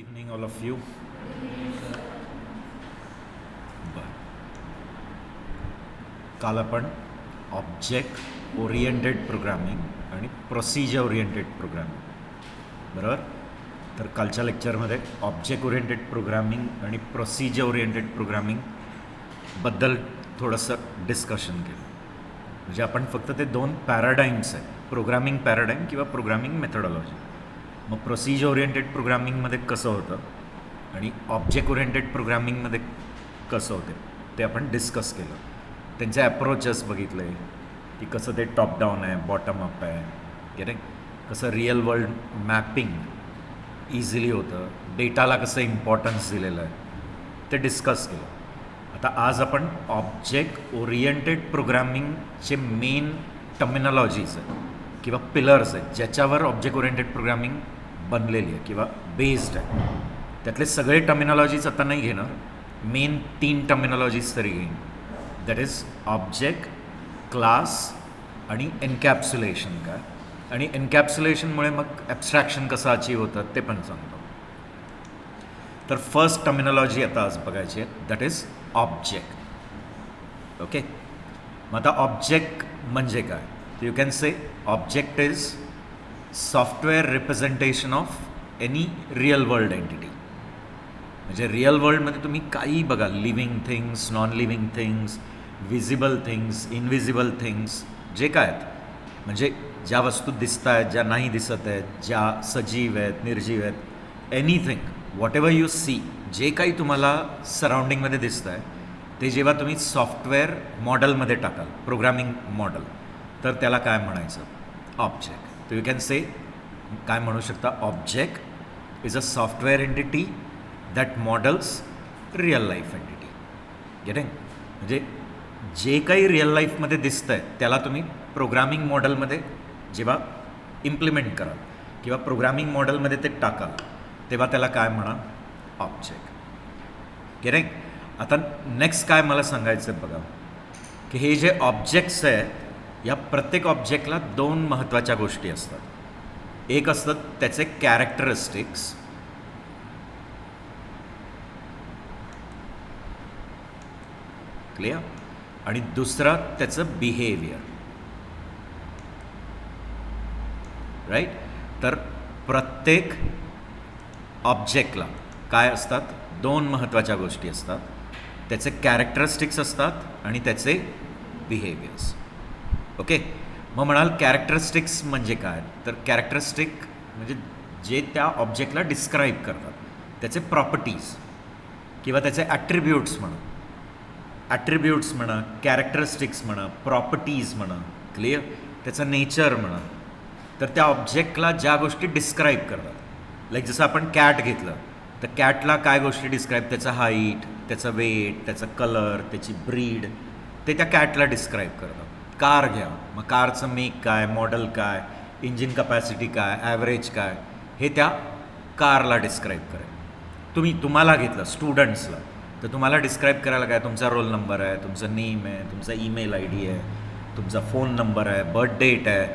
Evening all of you. काल आपण object oriented programming आणि प्रोसिजर ओरिएंटेड प्रोग्रामिंग बरोबर. तर कालच्या लेक्चरमध्ये ऑब्जेक्ट ओरिएंटेड प्रोग्रामिंग आणि प्रोसिजर ओरिएंटेड प्रोग्रामिंगबद्दल थोडंसं डिस्कशन केलं. म्हणजे आपण फक्त ते दोन पॅराडाईम्स आहेत, प्रोग्रामिंग पॅराडाईम किंवा प्रोग्रामिंग मेथडॉलॉजी. मग प्रोसिजर ओरिएंटेड प्रोग्रामिंगमध्ये कसं होतं आणि ऑब्जेक्ट ओरिएंटेड प्रोग्रामिंगमध्ये कसं होतं ते आपण डिस्कस केलं. त्यांचे ॲप्रोचेस बघितले की कसं ते टॉप डाऊन आहे, बॉटम अप आहे, की कसं रिअल वर्ल्ड मॅपिंग इझिली होतं, डेटाला कसं इम्पॉर्टन्स दिलेलं आहे ते डिस्कस केलं. आता आज आपण ऑब्जेक्ट ओरिएंटेड प्रोग्रामिंगचे मेन टर्मिनॉलॉजीज आहेत किंवा पिलर्स आहेत ज्याच्यावर ऑब्जेक्ट ओरिएंटेड प्रोग्रामिंग बनलेली आहे किंवा बेस्ड आहे. त्यातले सगळे टर्मिनॉलॉजीज आता नाही घेणार, मेन 3 टर्मिनॉलॉजीज तरी घेईन. दॅट इज ऑब्जेक्ट, क्लास आणि एन्कॅप्सुलेशन. काय आणि एन्कॅप्सुलेशनमुळे मग ॲब्स्ट्रॅक्शन कसं अचीव होतं ते पण सांगतो. तर फर्स्ट टर्मिनॉलॉजी आता आज बघायची आहे, दॅट इज ऑब्जेक्ट. ओके, मग आता ऑब्जेक्ट म्हणजे काय? You can say object is software representation of any real world entity. म्हणजे रिअल वर्ल्डमध्ये तुम्ही काही बघा, living things, non living things, visible things, invisible things, जे काय आहेत म्हणजे ज्या वस्तू दिसत आहेत, ज्या नाही दिसत आहेत, ज्या सजीव आहेत, निर्जीव आहेत, anything whatever you see, जे काही तुम्हाला सराउंडिंगमध्ये दिसतं आहे ते जेव्हा तुम्ही सॉफ्टवेअर मॉडेलमध्ये टाकाल, प्रोग्रामिंग मॉडेल, तर त्याला काय म्हणायचं? ऑब्जेक्ट. तर यू कॅन से काय म्हणू शकता? Object is a software entity that models real life entity. Getting? म्हणजे जे काही रिअल लाईफमध्ये दिसतं आहे त्याला तुम्ही प्रोग्रामिंग मॉडेलमध्ये जेव्हा इम्प्लिमेंट कराल किंवा प्रोग्रामिंग मॉडेलमध्ये ते टाकाल तेव्हा त्याला काय म्हणा? ऑब्जेक्ट. गेटिंग? आता नेक्स्ट काय मला सांगायचं आहे बघा, की हे जे ऑब्जेक्ट्स आहेत या प्रत्येक ऑब्जेक्टला 2 महत्त्वाच्या गोष्टी असतात. एक असतात त्याचे कॅरेक्टरिस्टिक्स, क्लिअर, आणि दुसरा त्याचं बिहेवियर. राईट? तर प्रत्येक ऑब्जेक्टला काय असतात? 2 महत्त्वाच्या गोष्टी असतात. त्याचे कॅरेक्टरिस्टिक्स असतात आणि त्याचे बिहेवियर्स. ओके, मग म्हणाल कॅरेक्टरिस्टिक्स म्हणजे काय? तर कॅरेक्टरिस्टिक म्हणजे जे त्या ऑब्जेक्टला डिस्क्राईब करतात, त्याचे प्रॉपर्टीज किंवा त्याचे ॲट्रिब्यूट्स म्हणा, ॲट्रिब्यूट्स म्हणा, कॅरेक्टरिस्टिक्स म्हणा, प्रॉपर्टीज म्हणा, क्लिअर, त्याचं नेचर म्हणा. तर त्या ऑब्जेक्टला ज्या गोष्टी डिस्क्राईब करतात, लाईक जसं आपण कॅट घेतलं तर कॅटला काय गोष्टी डिस्क्राईब? त्याचं हाईट, त्याचं वेट, त्याचं कलर, त्याची ब्रीड, ते त्या कॅटला डिस्क्राईब करतात. कार घ्या, मग कारचं मेक काय, मॉडेल काय, इंजिन कपॅसिटी काय, ॲव्हरेज काय, हे त्या कारला डिस्क्राईब करेल. तुम्हाला घेतलं स्टुडंट्सला तर तुम्हाला डिस्क्राईब करायला काय? तुमचा रोल नंबर आहे, तुमचं नेम आहे, तुमचा ईमेल ID आहे, तुमचा फोन नंबर आहे, बर्थ डेट आहे,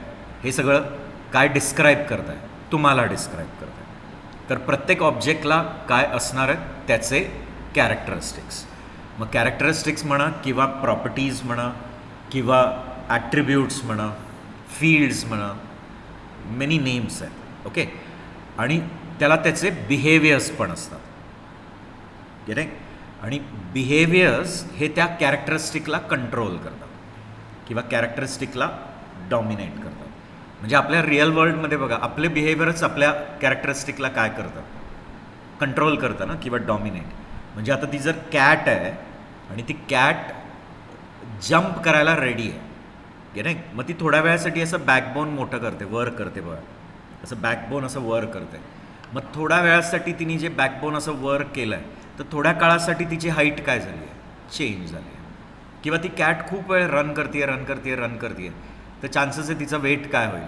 हे सगळं काय डिस्क्राईब करत आहे? तुम्हाला डिस्क्राईब करत आहे. तर प्रत्येक ऑब्जेक्टला काय असणार आहेत? त्याचे कॅरेक्टरिस्टिक्स. मग कॅरेक्टरिस्टिक्स म्हणा किंवा प्रॉपर्टीज म्हणा किंवा ॲट्रिब्यूट्स म्हणा, फील्ड्स म्हणा, मेनी नेम्स आहेत. ओके, आणि त्याला त्याचे बिहेवियर्स पण असतात. गेटिंग? आणि बिहेवियर्स हे त्या कॅरेक्टरिस्टिकला कंट्रोल करतात किंवा कॅरेक्टरिस्टिकला डॉमिनेट करतात. म्हणजे आपल्या रिअल वर्ल्डमध्ये बघा, आपले बिहेवियरच आपल्या कॅरेक्टरिस्टिकला काय करतात? कंट्रोल करतं ना किंवा डॉमिनेट. म्हणजे आता ती जर कॅट आहे आणि ती कॅट जंप करायला रेडी आहे, गेटिंग? मग ती थोड्या वेळासाठी असं बॅकबोन मोठं करते, वर करते बघा, असं बॅकबोन असं वर करते. मग थोड्या वेळासाठी तिने जे बॅकबोन असं वर केलं आहे तर थोड्या काळासाठी तिची हाईट काय झाली आहे? चेंज झाली आहे. किंवा ती कॅट खूप वेळ रन करते तर चान्सेस आहे तिचं वेट काय होईल?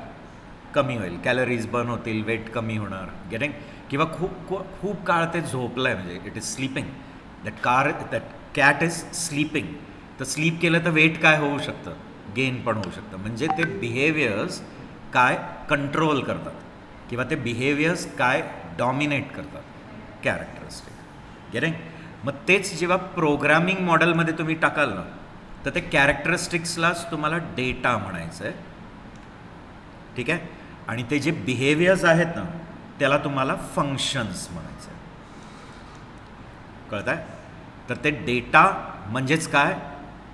कमी होईल, कॅलरीज बर्न होतील, वेट कमी होणार. गेटिंग? किंवा खूप काळ ते झोपलं आहे, म्हणजे it is sleeping, that cat is sleeping. तर स्लीप केलं तर वेट काय होऊ शकतं? गेन पण होऊ शकतं. म्हणजे ते बिहेवियर्स काय कंट्रोल करतात किंवा ते बिहेवियर्स काय डॉमिनेट करतात. कॅरेक्टरिस्टिक. गेटिंग? मग तेच जेव्हा प्रोग्रामिंग मॉडेलमध्ये तुम्ही टाकाल ना, तर ते कॅरेक्टरिस्टिक्सलाच तुम्हाला डेटा म्हणायचं आहे. ठीक आहे? आणि ते जे बिहेवियर्स आहेत ना, त्याला तुम्हाला फंक्शन्स म्हणायचं आहे. कळत आहे? तर ते डेटा म्हणजेच काय?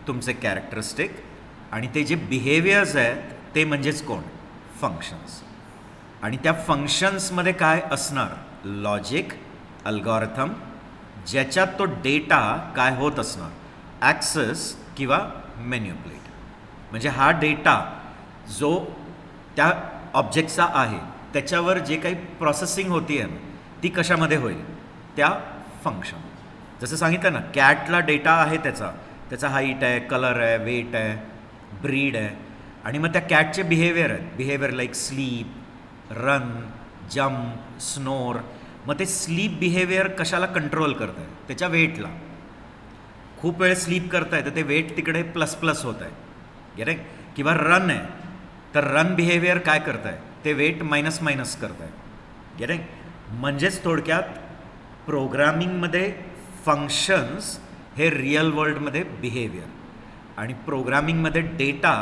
तुमचे कॅरेक्टरिस्टिक. आणि ते जे बिहेवियर्स आहेत ते म्हणजेच कोण? फंक्शन्स. आणि त्या फंक्शन्समध्ये काय असणार? लॉजिक, अल्गोरिथम, ज्याच्यात तो डेटा काय होत असणार? ॲक्सेस किंवा मॅन्युप्युलेट. म्हणजे हा डेटा जो त्या ऑब्जेक्टचा आहे त्याच्यावर जे काही प्रोसेसिंग होती आहे ना, ती कशामध्ये होईल? त्या फंक्शन. जसं सांगितलं ना, कॅटला डेटा आहे त्याचा हाईट आहे, कलर आहे, वेट आहे, ब्रीड आहे. आणि मग त्या कॅटचे बिहेवियर आहेत. Behaviour like sleep, run, jump, snore. मग ते स्लीप बिहेवियर कशाला कंट्रोल करत आहे? त्याच्या वेटला. खूप वेळ स्लीप करताय तर ते वेट तिकडे प्लस प्लस होत आहे. गेट? किंवा रन आहे तर रन बिहेवियर काय करत आहे? ते वेट मायनस मायनस करत आहे. गेट? म्हणजेच थोडक्यात प्रोग्रामिंगमध्ये फंक्शन्स हे रिअल वर्ल्डमध्ये बिहेवियर आणि प्रोग्रामिंगमध्ये डेटा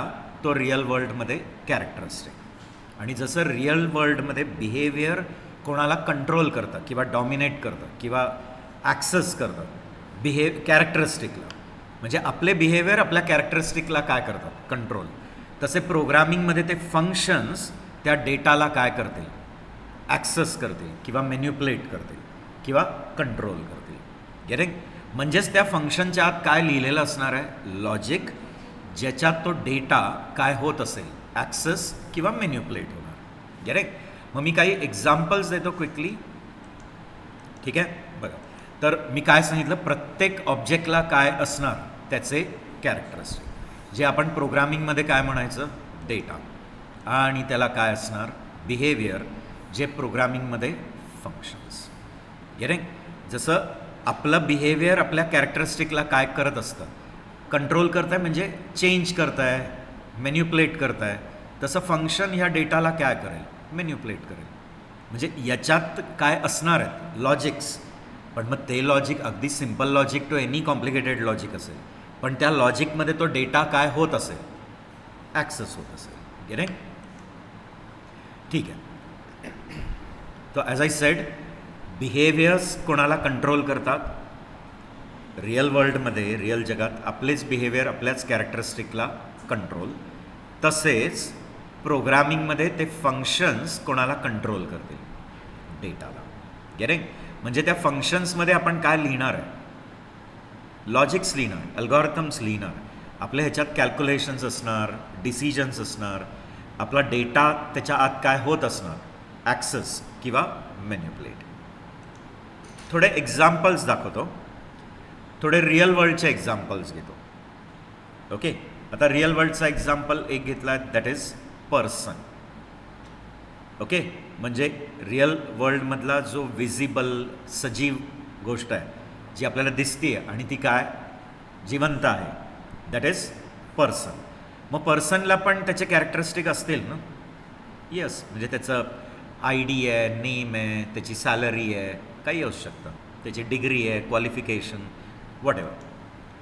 तो रिअल वर्ल्डमध्ये कॅरेक्टरिस्टिक. आणि जसं रिअल वर्ल्डमध्ये बिहेवियर कोणाला कंट्रोल करतं किंवा डॉमिनेट करतं किंवा ॲक्सेस करतं कॅरेक्टरिस्टिकला, म्हणजे आपले बिहेवियर आपल्या कॅरेक्टरिस्टिकला काय करतात? कंट्रोल. तसे प्रोग्रामिंगमध्ये ते फंक्शन्स त्या डेटाला काय करतील? ॲक्सेस करतील किंवा मॅन्युप्युलेट करतील किंवा कंट्रोल करतील. गेटिंग? म्हणजेच त्या फंक्शनच्या आत काय लिहिलेलं असणार आहे? लॉजिक, ज्याच्यात तो डेटा काय होत असेल? ॲक्सेस किंवा मॅन्युप्युलेट होणार. गेटिंग? मग मी काही एक्झाम्पल्स देतो क्विकली. ठीक आहे? बघा, तर मी काय सांगितलं, प्रत्येक ऑब्जेक्टला काय असणार? त्याचे कॅरेक्टरिस्टिक, जे आपण प्रोग्रामिंगमध्ये काय म्हणायचं? डेटा. आणि त्याला काय असणार? बिहेवियर, जे प्रोग्रामिंगमध्ये फंक्शन्स. गेटिंग? जसं आपलं बिहेवियर आपल्या कॅरेक्टरिस्टिकला काय करत असतं? कंट्रोल करताय, म्हणजे चेंज करताय, मॅन्युप्युलेट करताय. तसं फंक्शन ह्या डेटाला काय करेल? मॅन्युप्युलेट करेल. म्हणजे याच्यात काय असणार आहेत? लॉजिक्स. पण मग ते लॉजिक अगदी simple logic to any complicated logic असेल, पण त्या लॉजिकमध्ये तो डेटा काय होत असेल? ॲक्सेस होत असेल. गेटिंग? ठीक आहे. तो ॲज आय सेड, बिहेवियर्स कोणाला कंट्रोल करतात? रिअल वर्ल्डमध्ये, रिअल जगात आपलेच बिहेवियर आपल्याच कॅरेक्टरिस्टिकला कंट्रोल. तसेच प्रोग्रामिंगमध्ये ते फंक्शन्स कोणाला कंट्रोल करतील? डेटाला. गेटिंग? म्हणजे त्या फंक्शन्समध्ये आपण काय लिहिणार आहे? लॉजिक्स लिहिणार, अल्गोरिथम्स लिहिणार. आपल्या ह्याच्यात कॅल्क्युलेशन्स असणार, डिसिजन्स असणार, आपला डेटा त्याच्या आत काय होत असणार? ॲक्सेस किंवा मॅन्युप्युलेट. थोडे एक्झाम्पल्स दाखवतो, थोडे रिअल वर्ल्डचे एक्झाम्पल्स घेतो. ओके? आता रिअल वर्ल्डचा एक्झाम्पल एक घेतला आहे, दॅट इज पर्सन. ओके? म्हणजे रिअल वर्ल्डमधला जो विजिबल सजीव गोष्ट आहे, जी आपल्याला दिसते आणि ती काय? जिवंत आहे, दॅट इज पर्सन. मग पर्सनला पण त्याचे कॅरेक्टरिस्टिक असतील ना? येस. म्हणजे त्याचं आय डी आहे, नेम आहे, त्याची सॅलरी आहे, काही असू शकतं, त्याची डिग्री आहे, क्वालिफिकेशन, वॉट एव्हर.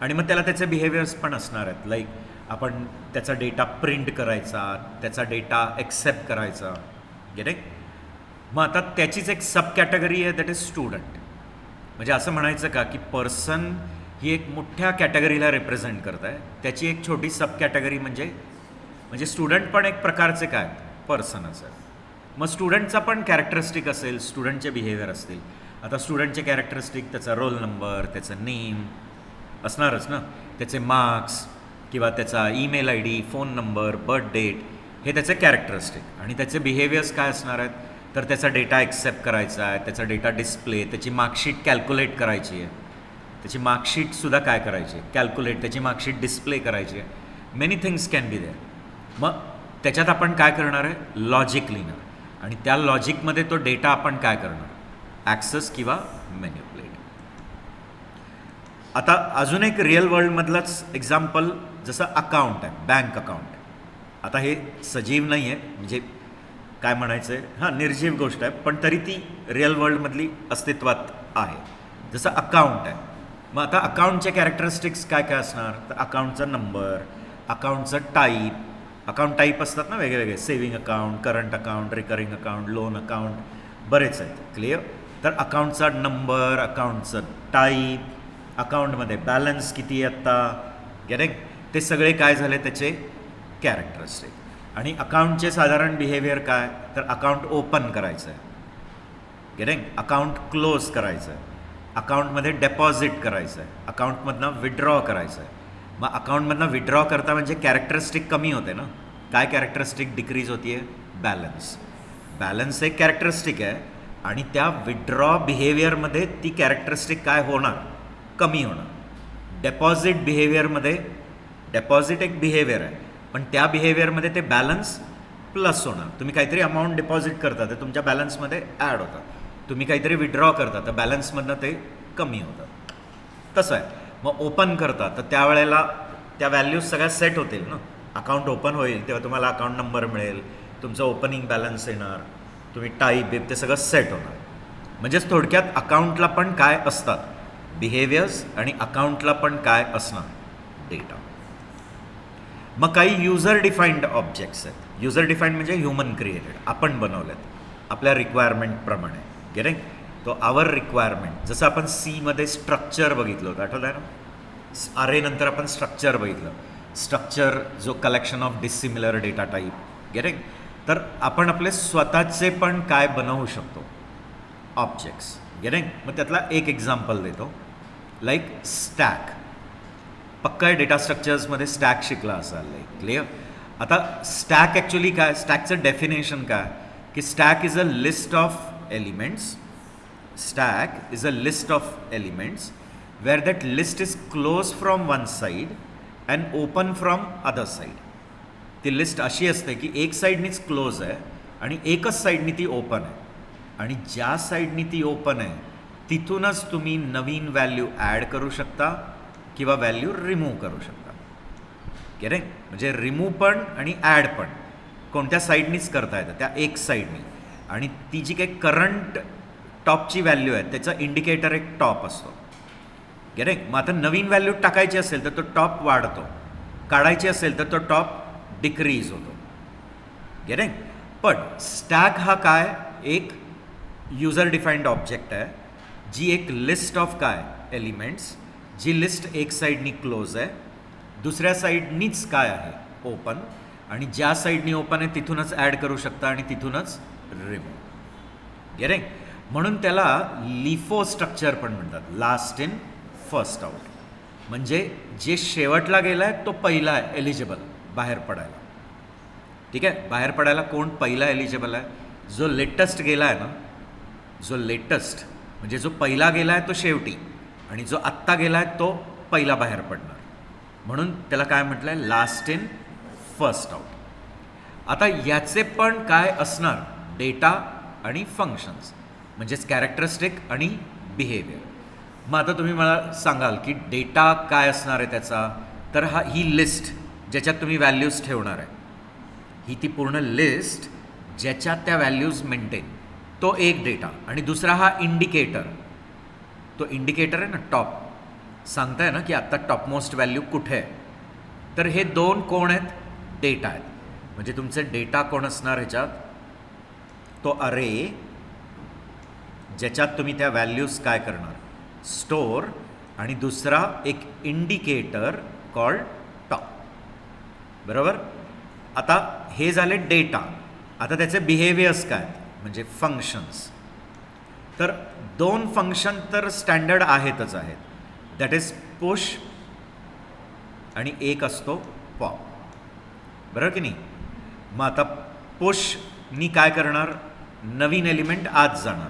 आणि मग त्याला त्याचे बिहेवियर्स पण असणार आहेत. लाईक आपण त्याचा डेटा प्रिंट करायचा, त्याचा डेटा एक्सेप्ट करायचा. गेटिंग? मग आता त्याचीच एक सब कॅटेगरी आहे, दॅट इज स्टुडंट. म्हणजे असं म्हणायचं का की पर्सन ही एक मोठ्या कॅटेगरीला रिप्रेझेंट करत आहे, त्याची एक छोटी सब कॅटेगरी म्हणजे स्टुडंट पण एक प्रकारचे काय? पर्सनच आहे. मग स्टुडंटचा पण कॅरेक्टरिस्टिक असेल, स्टुडंटचे बिहेवियर असतील. आता स्टुडंटचे कॅरेक्टरिस्टिक, त्याचा रोल नंबर, त्याचं नेम असणारच ना, त्याचे मार्क्स किंवा त्याचा email I D, phone number, birth date, हे त्याचे कॅरेक्टरिस्टिक. आणि त्याचे बिहेवियर्स काय असणार आहेत? तर त्याचा डेटा एक्सेप्ट करायचा आहे, त्याचा डेटा डिस्प्ले, त्याची मार्कशीट कॅल्क्युलेट करायची आहे, त्याची मार्कशीटसुद्धा काय करायची आहे? कॅल्क्युलेट, त्याची मार्कशीट डिस्प्ले करायची आहे. Many things can be there. मग त्याच्यात आपण काय करणार आहे? लॉजिक लिहिणार. आणि त्या लॉजिकमध्ये तो डेटा आपण काय करणार? ॲक्सेस किंवा मॅन्युप्युलेट. आता अजून एक रिअल वर्ल्डमधलंच एक्झाम्पल, जसं अकाउंट आहे, बँक अकाउंट. आता हे सजीव नाही आहे, म्हणजे काय म्हणायचं आहे, हां निर्जीव गोष्ट आहे, पण तरी ती रिअल वर्ल्डमधली अस्तित्वात आहे. जसं अकाउंट आहे, मग आता अकाउंटचे कॅरेक्टरिस्टिक्स काय काय असणार, तर अकाउंटचा नंबर, अकाउंटचं टाईप, अकाउंट टाईप असतात ना वेगळे, saving account, current account, recurring account, loan account, बरेच आहेत. क्लिअर? तर अकाउंटचा नंबर, अकाउंटचं टाईप, अकाउंटमध्ये बॅलन्स किती आहे आत्ता, गेटिंग, ते सगळे काय झाले त्याचे कॅरेक्टरिस्टिक. आणि अकाउंटचे साधारण बिहेवियर काय, तर अकाउंट ओपन करायचं आहे, गेटिंग, अकाउंट क्लोज करायचं आहे, अकाउंटमध्ये डेपॉझिट करायचं आहे, अकाउंटमधनं विड्रॉ करायचं आहे. मग अकाउंटमधनं विड्रॉ करता म्हणजे कॅरेक्टरिस्टिक कमी होते ना, काय कॅरेक्टरिस्टिक डिक्रीज होती आहे, बॅलन्स. बॅलन्स एक कॅरेक्टरिस्टिक आहे आणि त्या विड्रॉ बिहेवियरमध्ये ती कॅरेक्टरिस्टिक काय होणार, कमी होणार. डेपॉझिट बिहेवियरमध्ये, डेपॉझिट एक बिहेवियर आहे पण त्या बिहेवियरमध्ये ते बॅलन्स प्लस होणार. तुम्ही काहीतरी अमाऊंट डिपॉझिट करता ते तुमच्या बॅलन्समध्ये ॲड होतं, तुम्ही काहीतरी विड्रॉ करता तर बॅलन्समधनं ते कमी होतं. तसं आहे. मग ओपन करता तर त्यावेळेला त्या व्हॅल्यूज सगळ्या सेट होतील ना, अकाउंट ओपन होईल तेव्हा तुम्हाला अकाउंट नंबर मिळेल, तुमचं ओपनिंग बॅलन्स येणार, तुम्ही टाईप बिप ते सगळं सेट होणार. म्हणजेच थोडक्यात अकाउंटला पण काय असतात बिहेवियर्स आणि अकाउंटला पण काय असणार डेटा. मग काही युजर डिफाईन्ड ऑब्जेक्ट्स आहेत. युजर डिफाईन्ड म्हणजे ह्युमन क्रिएटेड, आपण बनवलेत आपल्या रिक्वायरमेंटप्रमाणे, गेटिंग. तो आवर रिक्वायरमेंट, जसं आपण सीमध्ये स्ट्रक्चर बघितलं होतं, आठवतं आहे ना, अरे नंतर आपण स्ट्रक्चर बघितलं. स्ट्रक्चर जो collection of dissimilar data type, getting. तर आपण आपले स्वतःचे पण काय बनवू शकतो ऑब्जेक्ट्स, गेटिंग. मग त्यातला एक एक्झाम्पल देतो, लाईक स्टॅक. पक्का डेटा स्ट्रक्चर्समध्ये स्टॅक शिकला असाल, क्लिअर. आता स्टॅक ॲक्च्युली काय, स्टॅकचं डेफिनेशन काय, की stack is a list of elements, stack is a list of elements where that list is close from one side and open from other side. ती list अशी असते की एक साईडनीच क्लोज आहे आणि एकच साईडनी ती ओपन आहे, आणि ज्या साईडनी ती ओपन आहे तिथूनच तुम्ही नवीन व्हॅल्यू ॲड करू शकता किंवा व्हॅल्यू रिमूव्ह करू शकता, करेक्ट. म्हणजे रिमूव्ह पण आणि ॲड पण कोणत्या साईडनीच करता येतं, त्या एक साईडनी. आणि ती जी काही करंट टॉपची व्हॅल्यू आहे त्याचा इंडिकेटर एक टॉप असतो, करेक्ट. मग आता नवीन व्हॅल्यू टाकायची असेल तर तो टॉप वाढतो, काढायची असेल तर तो टॉप डिक्रीज होतो, करेक्ट. पण स्टॅक हा काय, एक युजर डिफाईन्ड ऑब्जेक्ट आहे, जी एक लिस्ट ऑफ काय एलिमेंट्स, जी लिस्ट एक साईडनी क्लोज आहे, दुसऱ्या साईडनीच काय आहे ओपन, आणि ज्या साईडनी ओपन आहे तिथूनच ॲड करू शकता आणि तिथूनच रिमूव्ह, गेटिंग. म्हणून त्याला लिफो स्ट्रक्चर पण म्हणतात, लास्ट इन फर्स्ट आउट. म्हणजे जे शेवटला गेला आहे तो पहिला आहे एलिजिबल बाहेर पडायला, ठीक आहे. बाहेर पडायला कोण पहिला एलिजिबल आहे, जो लेटेस्ट गेला आहे ना, जो लेटेस्ट म्हणजे जो पहिला गेला आहे तो शेवटी, आणि जो आत्ता गेला आहे तो पहिला बाहेर पडणार. म्हणून त्याला काय म्हटलं आहे, लास्ट इन फर्स्ट आउट. आता याचे पण काय असणार, डेटा आणि फंक्शन्स, म्हणजेच कॅरेक्टरिस्टिक आणि बिहेवियर. मग आता तुम्ही मला सांगाल की डेटा काय असणार आहे त्याचा, तर ही लिस्ट ज्याच्यात तुम्ही व्हॅल्यूज ठेवणार आहे, ही ती पूर्ण लिस्ट ज्याच्यात त्या व्हॅल्यूज मेंटेन, तो एक डेटा. आणि दुसरा हा इंडिकेटर, तो इंडिकेटर आहे ना टॉप, सांगताय ना की आत्ता टॉपमोस्ट व्हॅल्यू कुठे आहे, तर हे दोन कोण आहेत, डेटा आहेत. म्हणजे तुमचे डेटा कोण असणार ह्याच्यात, तो अरे ज्याच्यात तुम्ही त्या व्हॅल्यूज काय करणार, स्टोअर, आणि दुसरा एक इंडिकेटर कॉल्ड टॉप, बरोबर. आता हे झाले डेटा. आता त्याचे बिहेवियर्स काय म्हणजे फंक्शन्स. तर दोन फंक्शन तर स्टँडर्ड आहेतच आहेत, दॅट इज पुश आणि एक असतो पॉप, बरोबर की नाही. मग आता पुशनी काय करणार, नवीन एलिमेंट आत जाणार.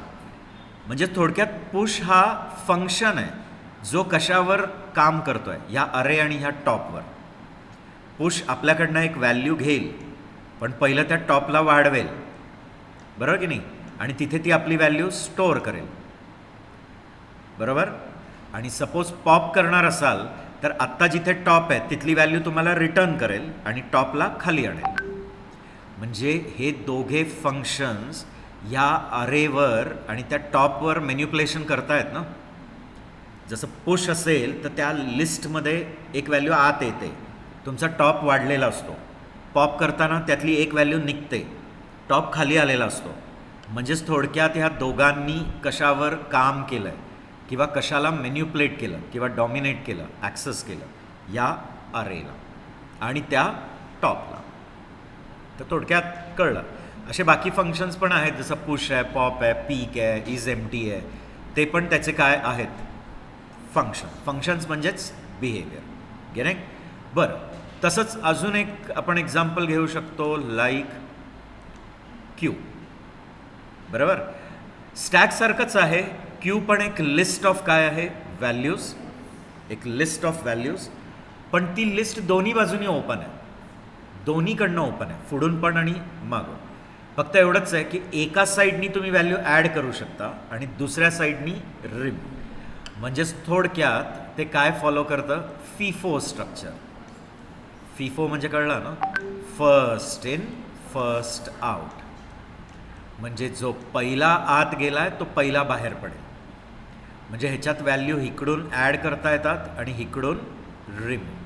म्हणजे थोडक्यात पुश हा फंक्शन आहे जो कशावर काम करतो आहे, ह्या अरे आणि ह्या टॉपवर. पुश आपल्याकडनं एक व्हॅल्यू घेईल पण पहिलं त्या टॉपला वाढवेल, बरोबर की नाही, आणि तिथे ती आपली व्हॅल्यू स्टोअर करेल, बरोबर. आणि सपोज पॉप करणार असाल तर आत्ता जिथे टॉप आहे तिथली व्हॅल्यू तुम्हाला रिटर्न करेल आणि टॉपला खाली आणेल. म्हणजे हे दोघे फंक्शन्स ह्या अरेवर आणि त्या टॉपवर मॅन्युप्युलेशन करतायत ना. जसं पुश असेल तर त्या लिस्टमध्ये एक व्हॅल्यू आत येते, तुमचा टॉप वाढलेला असतो. पॉप करताना त्यातली एक व्हॅल्यू निघते, टॉप खाली आलेला असतो. म्हणजेच थोडक्यात ह्या दोघांनी कशावर काम केलं आहे किंवा कशाला मॅन्युप्युलेट केलं किंवा डॉमिनेट केलं, ॲक्सेस केलं या अरेला आणि त्या टॉपला. तर थोडक्यात कळलं. असे बाकी फंक्शन्स पण आहेत, जसं पुश आहे, पॉप आहे, पीक आहे, इज एम्प्टी आहे. ते पण त्याचे काय आहेत? फंक्शन्स म्हणजेच बिहेवियर. गेले? बरं, तसंच अजून एक आपण एक्झाम्पल घेऊ शकतो, लाईक क्यू. बरोबर, स्टॅकसारखंच आहे. क्यू पण एक लिस्ट ऑफ काय आहे? व्हॅल्यूज. एक लिस्ट ऑफ व्हॅल्यूज, पण ती लिस्ट दोन्ही बाजूनी ओपन आहे, दोन्हीकडनं ओपन आहे, पुढून पण आणि मागून. फक्त एवढंच आहे की एका साईडनी तुम्ही व्हॅल्यू ॲड करू शकता आणि दुसऱ्या साईडनी रिमूव्ह. म्हणजेच थोडक्यात ते काय फॉलो करतं? FIFO structure. फिफो म्हणजे कळलं ना? First in first out. म्हणजे जो पहिला आत गेलाय तो पहिला बाहेर पडेल. म्हणजे ह्याच्यात व्हॅल्यू इकडून ॲड करता येतात आणि इकडून रिमूव्ह.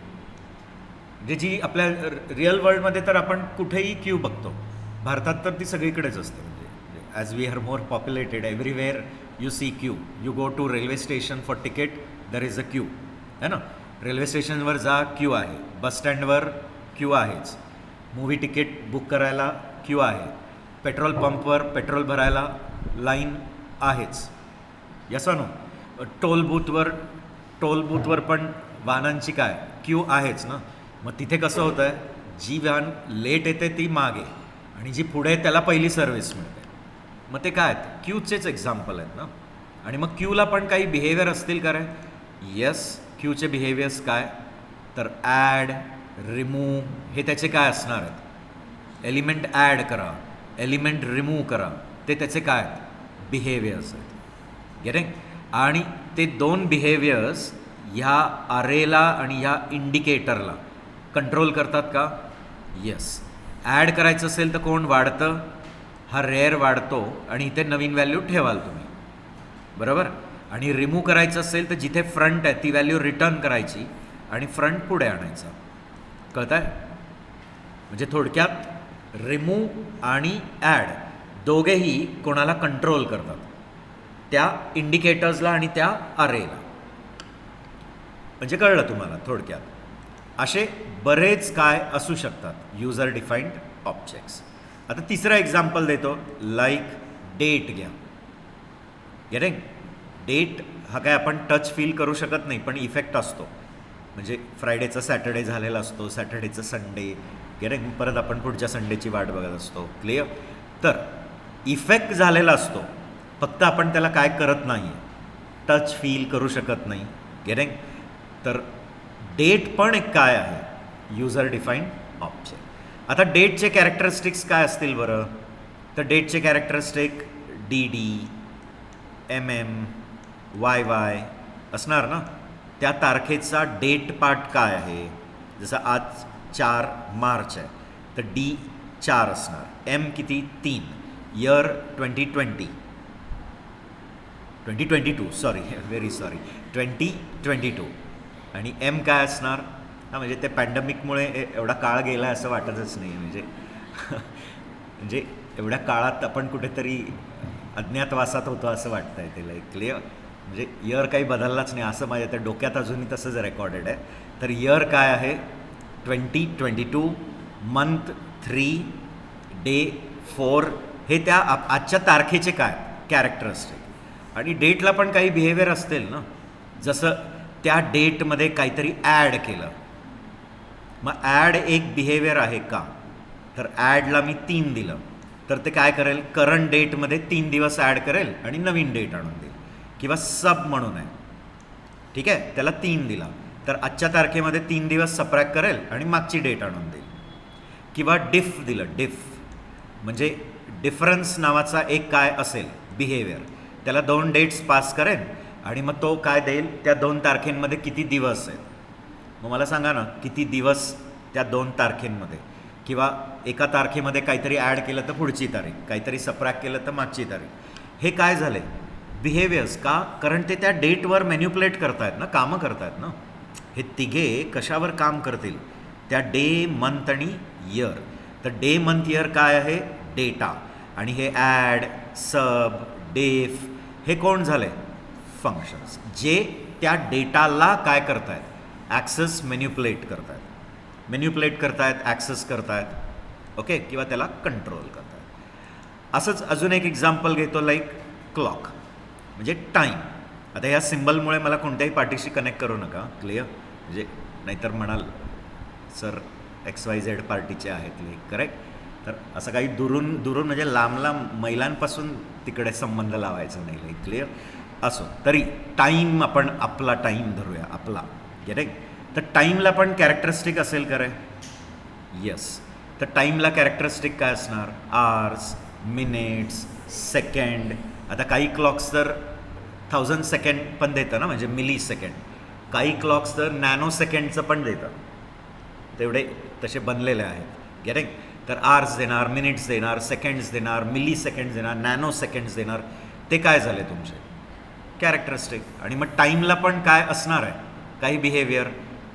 म्हणजे जी आपल्या रिअल वर्ल्डमध्ये तर आपण कुठेही क्यू बघतो, भारतात तर ती सगळीकडेच असते. म्हणजे as we are more populated, everywhere you see queue. You go to railway station for ticket, there is a queue, है ना. रेल्वे स्टेशनवर जा, क्यू आहे. बस स्टँडवर क्यू आहेच. मूव्ही तिकीट बुक करायला क्यू आहे. पेट्रोल पंपवर पेट्रोल भरायला लाईन आहेच. Yes no. टोल बूथवर पण वाहनांची काय क्यू आहेच ना. मग तिथे कसं होतं आहे, जी व्हॅन लेट येते ती मागे आणि जी पुढे आहे त्याला पहिली सर्व्हिस मिळते. मग ते काय आहेत? क्यूचेच एक्झाम्पल आहेत ना. आणि मग क्यूला पण काही बिहेवियर असतील का रे? येस, क्यूचे बिहेवियर्स काय? तर ॲड, रिमूव्ह हे त्याचे काय असणार आहेत? एलिमेंट ॲड करा, एलिमेंट रिमूव्ह करा, ते त्याचे काय आहेत? बिहेवियर्स आहेत. गेटिंग? आणि ते दोन बिहेवियर्स ह्या अरेला आणि ह्या इंडिकेटरला कंट्रोल करतात का? येस. ॲड करायचं असेल तर कोण वाढतं? हा रेअर वाढतो आणि इथे नवीन व्हॅल्यू ठेवाल तुम्ही. बरोबर. आणि रिमूव्ह करायचं असेल तर जिथे फ्रंट आहे ती व्हॅल्यू रिटर्न करायची आणि फ्रंट पुढे आणायचा. कळतं आहे? म्हणजे थोडक्यात रिमूव्ह आणि ॲड दोघेही कोणाला कंट्रोल करतात? त्या इंडिकेटर्सला आणि त्या अरेला. म्हणजे कळलं तुम्हाला थोडक्यात. असे बरेच काय असू शकतात युजर डिफाईन्ड ऑब्जेक्ट्स. आता तिसरा एक्झाम्पल देतो, लाईक डेट घ्या. गेटिंग? डेट हा काय आपण टच फील करू शकत नाही, पण इफेक्ट असतो. म्हणजे फ्रायडेचा सॅटर्डे झालेला असतो, सॅटर्डेचं संडे. गेटिंग? परत आपण पुढच्या संडेची वाट बघत असतो. क्लिअर? तर इफेक्ट झालेला असतो, फक्त आपण त्याला काय करत नाही, टच फील करू शकत नाही. गेटिंग? तर डेट पण एक काय आहे? User defined object. आता डेटचे कॅरेक्टरिस्टिक्स काय असतील बरं? तर डेटचे कॅरेक्टरिस्टिक DD, MM, YY असणार ना. त्या तारखेचा डेट पार्ट काय आहे? जसं आज 4 मार्च आहे तर D4 असणार. M किती? 3. Year 2022 sorry, very sorry, 2022. आणि M काय असणार? हां, म्हणजे ते पॅन्डेमिकमुळे एवढा काळ गेला असं वाटतच नाही. म्हणजे एवढ्या काळात आपण कुठेतरी अज्ञातवासात होतो असं वाटतं आहे त्याला. क्लिअर? म्हणजे इयर काही बदललाच नाही असं माझ्या त्या डोक्यात अजूनही तसंच रेकॉर्डेड आहे. तर इयर काय आहे? 2022. Month 3, day 4. हे त्या आजच्या तारखेचे काय कॅरेक्टरिस्टिक. आणि डेटला पण काही बिहेवियर असतील ना. जसं त्या डेटमध्ये काहीतरी ॲड केलं, मग ॲड एक बिहेवियर आहे का? तर ॲडला मी 3 दिलं तर ते काय करेल? करंट डेटमध्ये 3 दिवस ॲड करेल आणि नवीन डेट आणून देईल. किंवा सब म्हणून आहे, ठीक आहे, त्याला 3 दिला तर आजच्या तारखेमध्ये 3 दिवस सबट्रॅक्ट करेल आणि मागची डेट आणून देईल. किंवा डिफ दिलं. डिफ म्हणजे डिफरन्स नावाचा एक काय असेल बिहेवियर, त्याला 2 डेट्स पास करेल आणि मग तो काय देईल? त्या 2 तारखेंमध्ये किती दिवस आहेत. मग मला सांगा ना किती दिवस त्या 2 तारखेंमध्ये. किंवा एका तारखेमध्ये काहीतरी ॲड केलं तर पुढची तारीख, काहीतरी सबट्रॅक्ट केलं तर मागची तारीख. हे काय झालं बिहेवियर्स का? कारण ते त्या डेटवर मॅन्युप्युलेट करतायत ना, कामं करतायत ना. हे तिघे कशावर काम करतील? त्या डे, मंथ आणि इयर. तर डे, मंथ, इयर काय आहे? डेटा. आणि हे ॲड, सब, डेफ हे कोण झाले? फंक्शन्स, जे त्या डेटाला काय करतायत? ॲक्सेस मॅन्युप्युलेट करतायत. मॅन्युप्युलेट करतायत, ॲक्सेस करतायत, ओके, किंवा त्याला कंट्रोल करतायत. असंच अजून एक एक्झाम्पल घेतो, लाईक क्लॉक म्हणजे टाईम. आता ह्या सिम्बलमुळे मला कोणत्याही पार्टीशी कनेक्ट करू नका, क्लिअर? म्हणजे नाहीतर म्हणाल सर XYZ पार्टीचे आहेत हे, करेक्ट? तर असं काही दुरून दुरून म्हणजे लांब लांब मैलांपासून तिकडे संबंध लावायचा नाही, लाईक क्लिअर? असो, तरी टाईम आपण आपला टाईम धरूया, आपला, करेक्ट? तर टाईमला पण कॅरेक्टरिस्टिक असेल का रे? येस. तर टाईमला कॅरेक्टरिस्टिक काय असणार? Hours, minutes, second. आता काही क्लॉक्स तर 1000 सेकंड पण देतं ना, म्हणजे मिली सेकंड. काही क्लॉक्स तर नॅनो सेकंडचं पण देतं. तेवढे तसे बनलेले आहेत, करेक्ट? तर आवर्स देणार, मिनिट्स देणार, सेकंड्स देणार, मिली सेकंड्स देणार, नॅनो सेकंड्स देणार. ते काय झाले तुमचे? कॅरेक्टरिस्टिक. आणि मग टाईमला पण काय असणार आहे? काही बिहेवियर,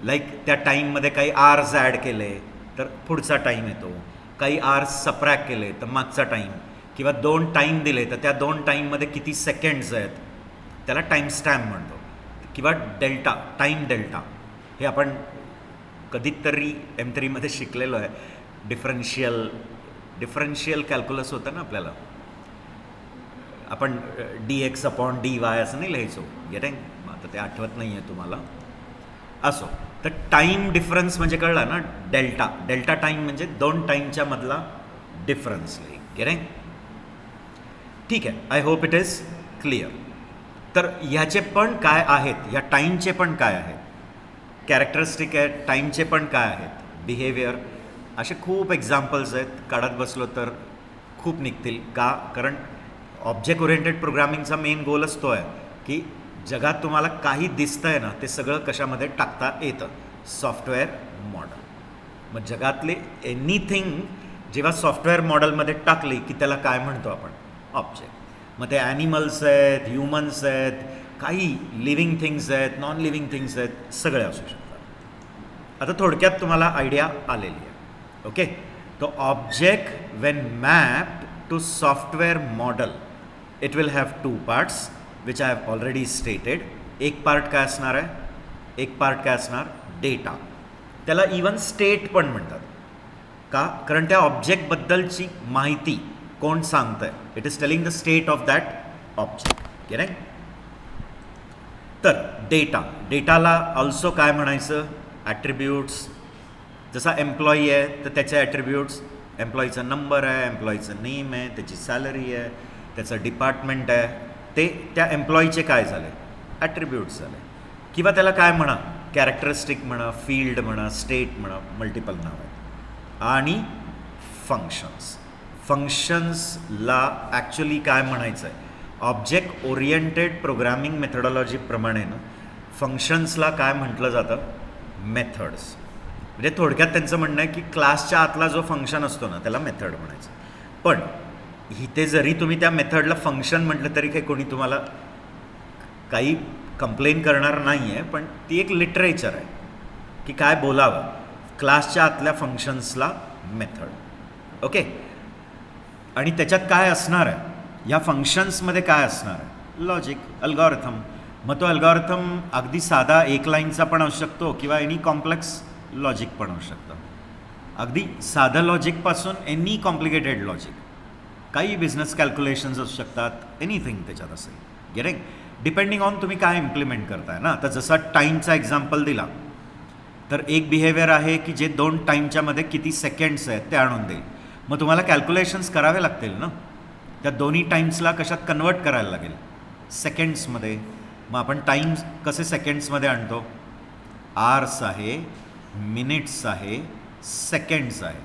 लाईक त्या टाईममध्ये काही आवर्स ॲड केले तर पुढचा टाईम येतो, काही आवर्स सबट्रॅक्ट केले तर मागचा टाईम, किंवा 2 टाईम दिले तर त्या 2 टाईममध्ये किती सेकंड्स आहेत त्याला टाईम स्टॅम्प म्हणतो, किंवा डेल्टा, टाईम डेल्टा. हे आपण कधीतरी M3मध्ये शिकलेलो आहे. डिफरन्शियल कॅल्क्युलस होतं ना आपल्याला, आपण dx/dy असं नाही लिहायचो, गेटिंग? आता ते आठवत नाही आहे तुम्हाला. असो, तर टाईम डिफरन्स म्हणजे कळला ना, डेल्टा. डेल्टा टाईम म्हणजे 2 टाईमच्या मधला डिफरन्स, गेटिंग? ठीक आहे, I hope it is clear. तर ह्याचे पण काय आहेत? ह्या टाईमचे पण काय आहेत? कॅरेक्टरिस्टिक आहेत, टाईमचे पण काय आहेत? बिहेवियर. असे खूप एक्झाम्पल्स आहेत, काढत बसलो तर खूप निघतील. का? कारण ऑब्जेक्ट ओरिएंटेड प्रोग्रामिंगचा मेन गोलच तो आहे की जगात तुम्हाला काही दिसतंय ना, ते सगळं कशामध्ये टाकता येतं? Software model. मग जगातले एनिथिंग जेव्हा सॉफ्टवेअर मॉडेलमध्ये टाकली की त्याला काय म्हणतो आपण? ऑब्जेक्ट. मग ते ॲनिमल्स आहेत, ह्युमन्स आहेत, काही लिव्हिंग थिंग्स आहेत, नॉन लिव्हिंग थिंग्स आहेत, सगळे असू शकतात. आता थोडक्यात तुम्हाला आयडिया आलेली आहे, ओके? तो object when map to software model, it will have 2 parts which I have already stated. एक पार्ट काय असणार आहे? एक पार्ट काय असणार? डेटा. त्याला इवन स्टेट पण म्हणतात. का? कारण त्या ऑब्जेक्टबद्दलची माहिती कोण सांगतं आहे? It is telling the state of that object, correct? तर डेटा, डेटाला ऑल्सो काय म्हणायचं? ॲट्रिब्यूट्स. जसा एम्प्लॉई आहे तर त्याचे ॲट्रिब्यूट्स, एम्प्लॉईचा नंबर आहे, एम्प्लॉईचं नेम आहे, त्याची सॅलरी आहे, त्याचं डिपार्टमेंट आहे, ते त्या एम्प्लॉईचे काय झाले? ॲट्रिब्यूट्स झाले. किंवा त्याला काय म्हणा? कॅरेक्टरिस्टिक म्हणा, फील्ड म्हणा, स्टेट म्हणा, मल्टिपल नाव आहेत. आणि फंक्शन्स. फंक्शन्सला ॲक्च्युली काय म्हणायचं आहे? ऑब्जेक्ट ओरिएंटेड प्रोग्रामिंग मेथडॉलॉजीप्रमाणे ना फंक्शन्सला काय म्हटलं जातं? मेथड्स. म्हणजे थोडक्यात त्यांचं म्हणणं आहे की क्लासच्या आतला जो फंक्शन असतो ना त्याला मेथड म्हणायचं. पण इथे जरी तुम्ही त्या मेथडला फंक्शन म्हटलं तरी काही कोणी तुम्हाला काही कंप्लेन करणार नाही आहे, पण ती एक लिटरेचर आहे की काय बोलावं. क्लासच्या आतल्या फंक्शन्सला मेथड, ओके? आणि त्याच्यात काय असणार आहे? या फंक्शन्समध्ये काय असणार आहे? लॉजिक, अल्गॉरिथम. मग तो अल्गॉरिथम अगदी साधा 1 लाईनचा पण असू शकतो किंवा एनी कॉम्प्लेक्स लॉजिक पण असू शकतं. अगदी साधं लॉजिकपासून एनी कॉम्प्लिकेटेड लॉजिक, काही बिझनेस कॅल्क्युलेशन्स असू शकतात, एनिथिंग त्याच्यात असेल, गेटिंग? डिपेंडिंग ऑन तुम्ही काय इम्प्लिमेंट करताय ना. आता जसा टाईमचा एक्झाम्पल दिला तर एक बिहेवियर आहे की जे 2 टाईमच्या मध्ये किती सेकंड्स आहेत ते आणून देईल. मग तुम्हाला कॅल्क्युलेशन्स करावे लागतील ना, त्या दोन्ही टाईम्सला कशात कन्वर्ट करायला लागेल? सेकंड्समध्ये. मग आपण टाईम्स कसे सेकंड्समध्ये आणतो? आर्स आहे, मिनिट्स आहे, सेकंड्स आहे.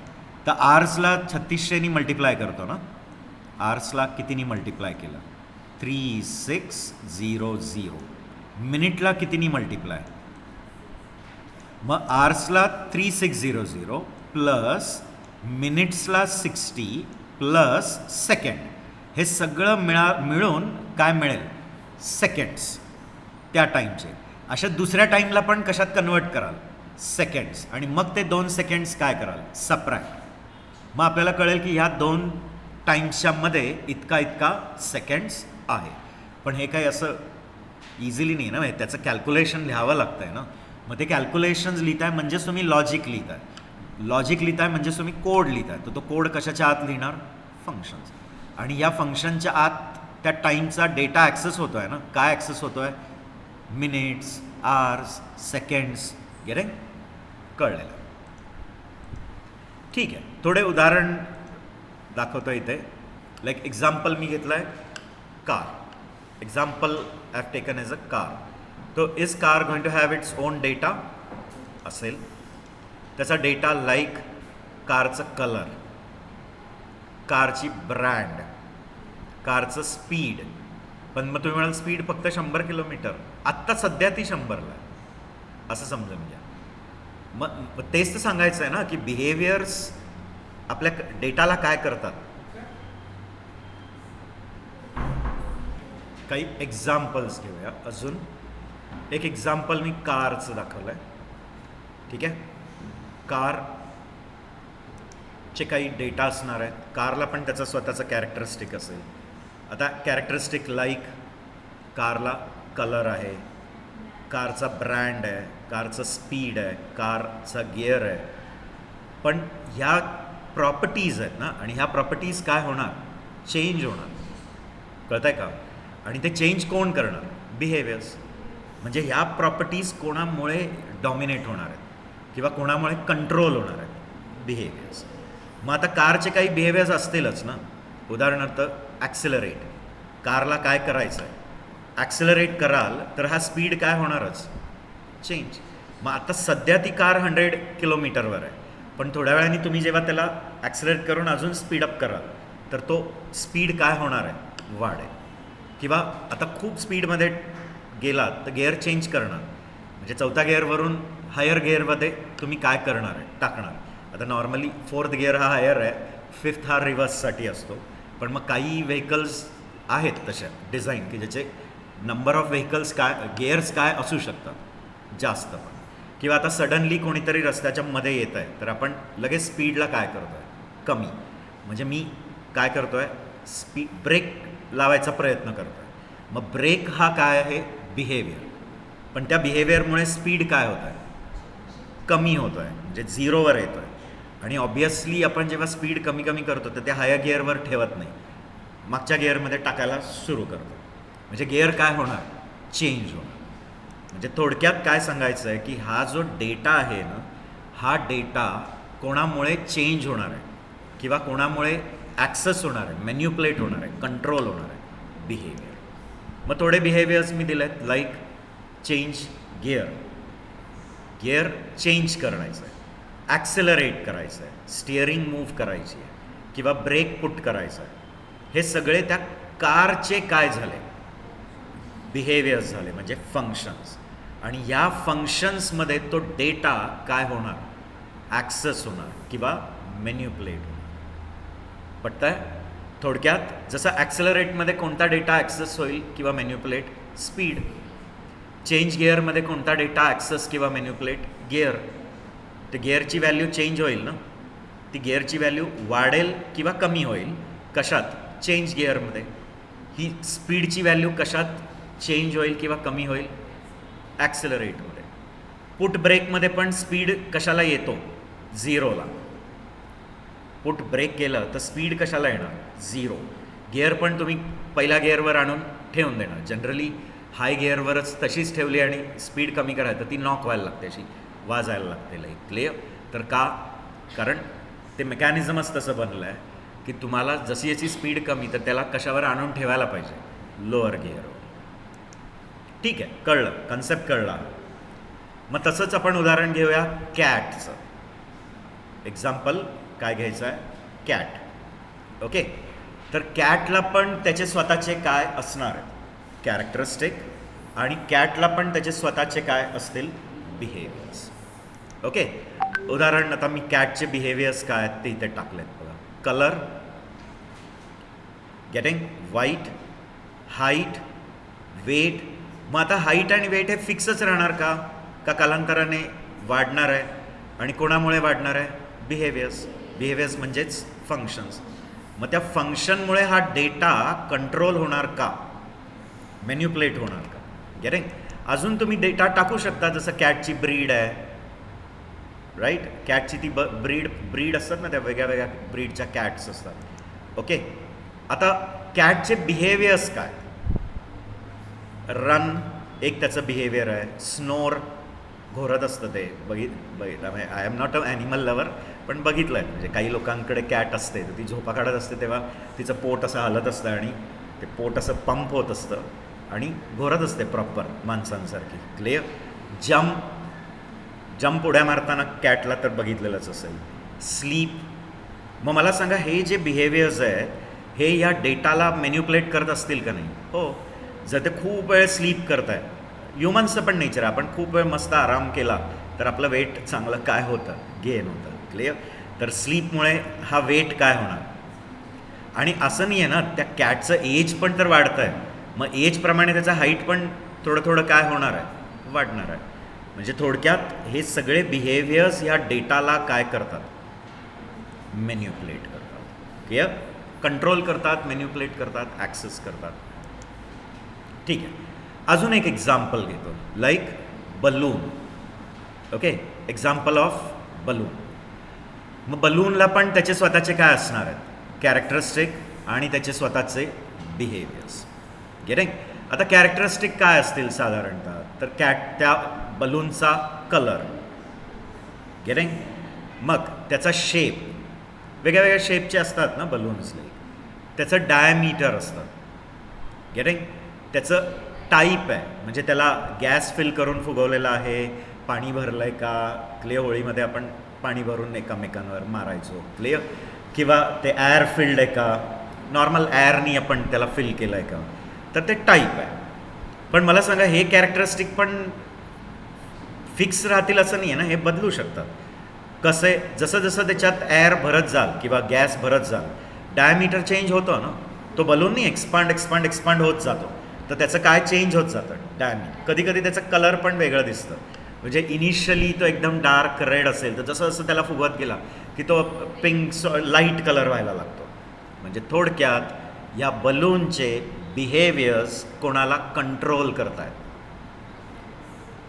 तर आर्सला 3600नी मल्टिप्लाय करतो ना. आर्सला कितीनी मल्टिप्लाय केलं? 3600. मिनिटला कितीनी मल्टिप्लाय? मग आर्सला 3600 प्लस मिनिट्सला 60 प्लस सेकंड हे सगळं मिळून काय मिळेल सेकंड्स त्या टाईमचे. अशा दुसऱ्या टाईमला पण कशात कन्वर्ट कराल सेकंड्स आणि मग ते 2 सेकंड्स काय कराल सबट्रॅक्ट. मग आपल्याला कळेल की ह्या 2 टाईम्सच्या मध्ये इतका सेकंड्स आहे. पण हे काही असं इझिली नाही ना, त्याचं कॅल्क्युलेशन लिहावं लागतं आहे ना. मग ते कॅल्क्युलेशन्स लिहिताय म्हणजेच तुम्ही लॉजिक लिहिताय. लॉजिक लिहिताय म्हणजेच तुम्ही कोड लिहिताय. तर तो कोड कशाच्या आत लिहिणार फंक्शन्स. आणि या फंक्शनच्या आत त्या टाईमचा डेटा ॲक्सेस होतो आहे ना. काय ॲक्सेस होतो आहे मिनिट्स आवर्स सेकंड्स गेले कळलेलं. ठीक आहे थोडे उदाहरण दाखवतो इथे. लाईक एक्झाम्पल मी घेतलं आहे car. example I have taken as a car. So is car going to have its own data असेल. त्याचा डेटा लाईक कारचं कलर, कारची ब्रँड, कारचं स्पीड. पण मग तुम्ही म्हणाल स्पीड फक्त 100 किलोमीटर, आत्ता सध्या ती 100ला असं समजून घ्या. मग तेच तर सांगायचं आहे ना की बिहेवियर्स आपल्या डेटाला काय करतात. काही एक्झाम्पल्स घेऊया. अजून एक एक्झाम्पल मी कारचं दाखवलं आहे. ठीक आहे कारचे काही डेटा असणार आहेत. कारला पण त्याचा स्वतःचा कॅरेक्टरिस्टिक असेल. आता कॅरेक्टरिस्टिक लाईक कारला कलर आहे, कारचा ब्रँड आहे, कारचं स्पीड आहे, कारचा गिअर आहे. पण ह्या प्रॉपर्टीज आहेत ना आणि ह्या प्रॉपर्टीज काय होणार चेंज होणार. कळत आहे का. आणि ते चेंज कोण करणार बिहेवियर्स. म्हणजे ह्या प्रॉपर्टीज कोणामुळे डॉमिनेट होणार आहेत किंवा कोणामुळे कंट्रोल होणार आहेत बिहेवियर्स. मग आता कारचे काही बिहेवियर्स असतीलच ना. उदाहरणार्थ ॲक्सिलरेट. कारला काय करायचं आहे ॲक्सिलरेट कराल तर हा स्पीड काय होणारच चेंज. मग आता सध्या ती कार 100 किलोमीटरवर आहे. पण थोड्या वेळाने तुम्ही जेव्हा त्याला ॲक्सिलरेट करून अजून स्पीडअप कराल तर तो स्पीड काय होणार आहे वाढेल. किंवा आता खूप स्पीडमध्ये गेलात तर गिअर चेंज करणार. म्हणजे 4थ्या गिअरवरून हायर गिअरमध्ये तुम्ही काय करणार आहे टाकणार. आता नॉर्मली 4th गिअर हा हायर आहे, 5th हा रिव्हर्ससाठी असतो. पण मग काही व्हेकल्स आहेत तशा डिझाईन की ज्याचे नंबर ऑफ व्हेकल्स काय गिअर्स काय असू शकतात जास्त. पण किंवा आता सडनली कोणीतरी रस्त्याच्या मध्ये येत आहे तर आपण लगेच स्पीडला काय करतो आहे कमी. म्हणजे मी काय करतो आहे ब्रेक लावायचा प्रयत्न करतो आहे. मग ब्रेक हा काय आहे बिहेवियर. पण त्या बिहेवियरमुळे स्पीड काय होत आहे कमी होतो आहे म्हणजे 0वर येतो आहे. आणि ऑब्वियसली आपण जेव्हा स्पीड कमी करतो तर त्या हायर गिअरवर ठेवत नाही, मागच्या गिअरमध्ये टाकायला सुरू करतो. म्हणजे गिअर काय होणार चेंज होणार. म्हणजे थोडक्यात काय सांगायचं आहे की हा जो डेटा आहे ना हा डेटा कोणामुळे चेंज होणार आहे किंवा कोणामुळे ॲक्सेस होणार आहे, मॅन्युप्युलेट होणार आहे, कंट्रोल होणार आहे बिहेवियर. मग थोडे बिहेवियर्स मी दिले आहेत like change gear. Gear change करायचं आहे, ॲक्सेलरेट करायचं आहे, स्टिअरिंग मूव्ह करायची आहे किंवा ब्रेक पुट करायचं आहे. हे सगळे त्या कारचे काय झाले बिहेवियर्स झाले म्हणजे फंक्शन्स. आणि या फंक्शन्समध्ये तो डेटा काय होणार ॲक्सेस होणार किंवा मॅन्युप्युलेट होणार. पटतंय. थोडक्यात जसं ॲक्सेलरेटमध्ये कोणता डेटा ॲक्सेस होईल किंवा मॅन्युप्युलेट स्पीड. चेंज गिअरमध्ये कोणता डेटा ॲक्सेस किंवा मॅन्युप्युलेट गिअर. तर गिअरची व्हॅल्यू चेंज होईल ना. ती गिअरची व्हॅल्यू वाढेल किंवा कमी होईल कशात चेंज गिअरमध्ये. ही स्पीडची व्हॅल्यू कशात चेंज होईल किंवा कमी होईल ॲक्सेलरेटमध्ये. पुट ब्रेकमध्ये पण स्पीड कशाला येतो 0ला. पुट ब्रेक केलं तर स्पीड कशाला येणार 0. गिअर पण तुम्ही पहिल्या गिअरवर आणून ठेवून देणार. जनरली हाय गिअरवरच तशीच ठेवली आणि स्पीड कमी करायला तर ती नॉक व्हायला लागते, अशी वाजायला लागते लाईक क्लिअर. तर का कारण ते मेकॅनिझमच तसं बनलं आहे की तुम्हाला जशी याची स्पीड कमी तर त्याला कशावर आणून ठेवायला पाहिजे लोअर गिअरवर. ठीक आहे कळलं कन्सेप्ट कळला. मग तसंच आपण उदाहरण घेऊया कॅटचं. एक्झाम्पल काय घ्यायचं आहे कॅट. ओके तर कॅटला पण त्याचे स्वतःचे काय असणार आहेत कॅरेक्टरिस्टिक आणि कॅटला पण त्याचे स्वतःचे काय असतील बिहेवियर्स. ओके उदाहरण आता मी कॅटचे बिहेवियर्स काय आहेत ते इथे टाकलेत बघा. Colour, getting, white, height, weight. मग आता हाईट आणि वेट हे फिक्सच राहणार का कालांतराने वाढणार आहे? आणि कोणामुळे वाढणार आहे? बिहेवियर्स म्हणजेच फंक्शन्स. मग त्या फंक्शनमुळे हा डेटा कंट्रोल होणार का, मॅन्युप्युलेट होणार का? गेटिंग. अजून तुम्ही डेटा टाकू शकता, जसं कॅटची ब्रीड आहे, राईट. कॅटची ती ब्रीड असतात ना, त्या वेगळ्या वेगळ्या ब्रीडच्या कॅट्स असतात. ओके. आता कॅटचे बिहेवियर्स काय? रन एक त्याचं बिहेवियर आहे. स्नोर, घोरत असतं ते. बघितलं I am not a animal lover, पण बघितलं आहे. म्हणजे काही लोकांकडे कॅट असते, तर ती झोपा काढत असते तेव्हा तिचं पोट असं हलत असतं आणि ते पोट असं पंप होत असतं आणि घोरत असते प्रॉपर माणसांसारखी. क्लिअर. जंप उड्या मारताना कॅटला तर बघितलेलंच असेल. स्लीप. मग मला सांगा, हे जे बिहेवियर्स आहे हे या डेटाला मॅन्युप्युलेट करत असतील का नाही? हो. जर ते खूप वेळ स्लीप करत आहे, ह्युमन्सचं पण नेचर आहे, आपण खूप वेळ मस्त आराम केला तर आपलं वेट चांगलं काय होतं? गेन होतं. क्लिअर. तर स्लीपमुळे हा वेट काय होणार? आणि असं नाही आहे ना, त्या कॅटचं एज पण तर वाढतं आहे, मग एजप्रमाणे त्याचं हाईट पण थोडं काय होणार आहे? वाढणार आहे. म्हणजे थोडक्यात हे सगळे बिहेवियर्स ह्या डेटाला काय करतात? मॅन्युप्युलेट करतात. क्लिअर. कंट्रोल करतात, मॅन्युप्युलेट करतात, ॲक्सेस करतात. ठीक आहे. अजून एक एक्झाम्पल घेतो, like balloon. Okay. Example of balloon. मग बलूनला पण त्याचे स्वतःचे काय असणार आहेत? कॅरेक्टरिस्टिक आणि त्याचे स्वतःचे बिहेवियर्स. गेटिंग. आता कॅरेक्टरिस्टिक काय असतील साधारणतः? तर त्या बलूनचा कलर. गेटिंग. मग त्याचा शेप, वेगळ्या वेगळ्या शेपचे असतात ना बलून्सले. त्याचं डायमीटर असतं. गेटिंग. त्याचं टाईप आहे, म्हणजे त्याला गॅस फिल करून फुगवलेलं आहे, पाणी भरलं आहे का? क्लिअर. होळीमध्ये आपण पाणी भरून एकमेकांवर मारायचो. क्लिअर. किंवा ते ॲर फिल्ड आहे का, नॉर्मल ॲरनी आपण त्याला फिल केलं आहे का? तर ते टाईप आहे. पण मला सांगा, हे कॅरेक्टरिस्टिक पण फिक्स राहतील असं नाही आहे ना, हे बदलू शकतात. कसं आहे? जसं जसं त्याच्यात ॲर भरत जाल किंवा गॅस भरत जाल, डायमीटर चेंज होतो ना. तो बलूननी एक्सपांड होत जातो, तर त्याचं काय चेंज होत जातं? डायमीटर. कधी कधी त्याचं कलर पण वेगळं दिसतं. म्हणजे इनिशियली तो एकदम डार्क रेड असेल, तर जसं जसं त्याला फुगत गेला की तो पिंक लाईट कलर व्हायला लागतो. म्हणजे थोडक्यात या बलूनचे बिहेवियर्स कोणाला कंट्रोल करतायत?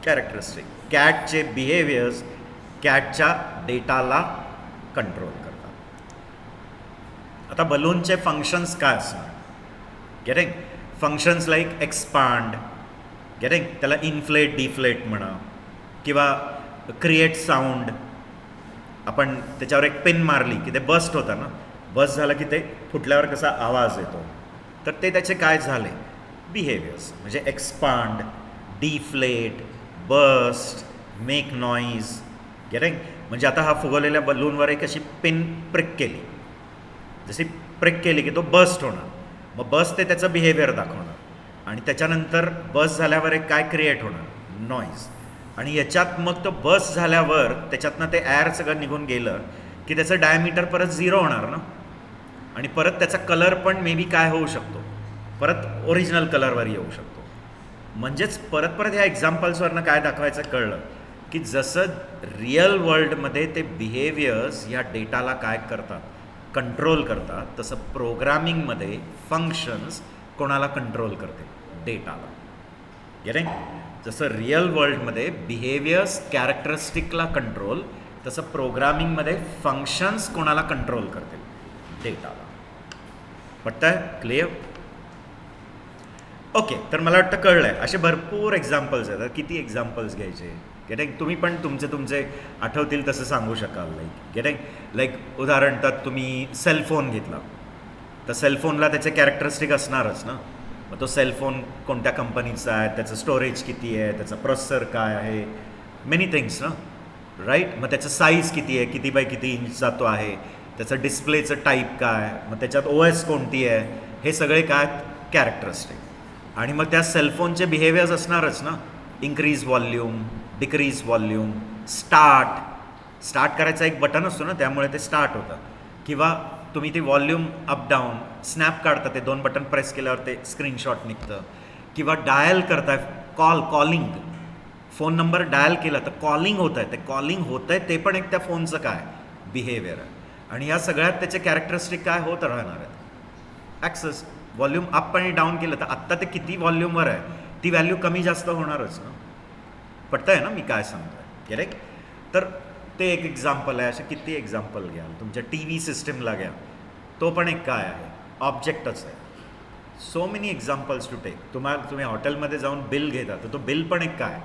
कॅरेक्टरिस्टिक. कॅटचे बिहेवियर्स कॅटच्या डेटाला कंट्रोल करतात. आता बलूनचे फंक्शन्स काय असणार? Getting. Functions like expand. Getting. त्याला इन्फ्लेट, डिफ्लेट म्हणा, किंवा क्रिएट साऊंड. आपण त्याच्यावर एक पिन मारली की ते बस्ट होतं ना, बस्ट झालं की ते फुटल्यावर कसा आवाज येतो, तर ते त्याचे काय झाले? बिहेवियर्स. म्हणजे expand, deflate, burst, make noise. Getting. म्हणजे आता हा फुगवलेल्या बलूनवर एक अशी पिन प्रिक केली, जशी प्रिक केली की तो बस्ट होणार. मग बस्ट ते त्याचं बिहेवियर दाखवणार आणि त्याच्यानंतर बस्ट झाल्यावर एक काय क्रिएट होणार? नॉईज. आणि याच्यात मग तो बस्ट झाल्यावर त्याच्यातनं ते ॲर सगळं निघून गेलं की त्याचं डायमीटर परत 0 होणार ना, आणि परत त्याचा कलर पण मे बी काय होऊ शकतो? परत ओरिजिनल कलरवर येऊ शकतो. म्हणजेच परत ह्या एक्झाम्पल्सवरनं काय दाखवायचं कळलं की जसं रिअल वर्ल्डमध्ये ते बिहेवियर्स ह्या डेटाला काय करतात? कंट्रोल करतात, तसं प्रोग्रामिंगमध्ये फंक्शन्स कोणाला कंट्रोल करते? डेटाला. गेटिंग. जसं रिअल वर्ल्डमध्ये बिहेवियर्स कॅरेक्टरिस्टिकला कंट्रोल, तसं प्रोग्रामिंगमध्ये फंक्शन्स कोणाला कंट्रोल करतील? डेटाला. पटतंय? क्लिअर. ओके. तर मला वाटतं कळलं आहे. असे भरपूर एक्झाम्पल्स आहेत. किती एक्झाम्पल्स घ्यायचे? गेटिंग. तुम्ही पण तुमचे आठवतील तसं सांगू शकाल. गेटिंग. लाईक उदाहरण तर तुम्ही सेलफोन घेतला, तर सेलफोनला त्याचे कॅरेक्टरिस्टिक असणारच ना. मग तो सेलफोन कोणत्या कंपनीचा आहे, त्याचं स्टोरेज किती आहे, त्याचा प्रोसेसर काय आहे, मेनी थिंग्स ना, राईट. मग त्याचं साईज किती आहे, किती बाय किती इंचचा तो आहे, त्याचं डिस्प्लेचं टाईप काय, मग त्याच्यात OS कोणती आहे, हे सगळे काय कॅरेक्टरिस्टिक. आणि मग त्या सेलफोनचे बिहेवियर्स असणारच ना. Increase volume, decrease volume, start, start करायचा एक बटन असतो ना, त्यामुळे ते स्टार्ट होतं. किंवा तुम्ही ती व्हॉल्यूम अप डाऊन स्नॅप काढता, ते 2 बटन प्रेस केल्यावर ते स्क्रीनशॉट निघतं. किंवा डायल करताय, कॉलिंग, फोन नंबर डायल केला तर कॉलिंग होत आहे, ते कॉलिंग होतं आहे ते पण एक त्या फोनचं काय बिहेवियर आहे. आणि ह्या सगळ्यात त्याचे कॅरेक्टरिस्टिक काय होत राहणार आहेत. ॲक्सेस व्हॉल्यूम अप आणि डाऊन केलं तर आत्ता ते किती व्हॉल्यूमवर आहे ती व्हॅल्यू कमी जास्त होणारच ना. पटतं आहे ना मी काय सांगतो आहे, करेक्ट. तर ते एक एक्झाम्पल आहे. असे किती एक्झाम्पल घ्याल, तुमच्या टी व्ही सिस्टमला घ्या, तो पण एक काय आहे, ऑब्जेक्टच आहे. So many examples to take. तुम्ही हॉटेलमध्ये जाऊन बिल घेता तर तो बिल पण एक काय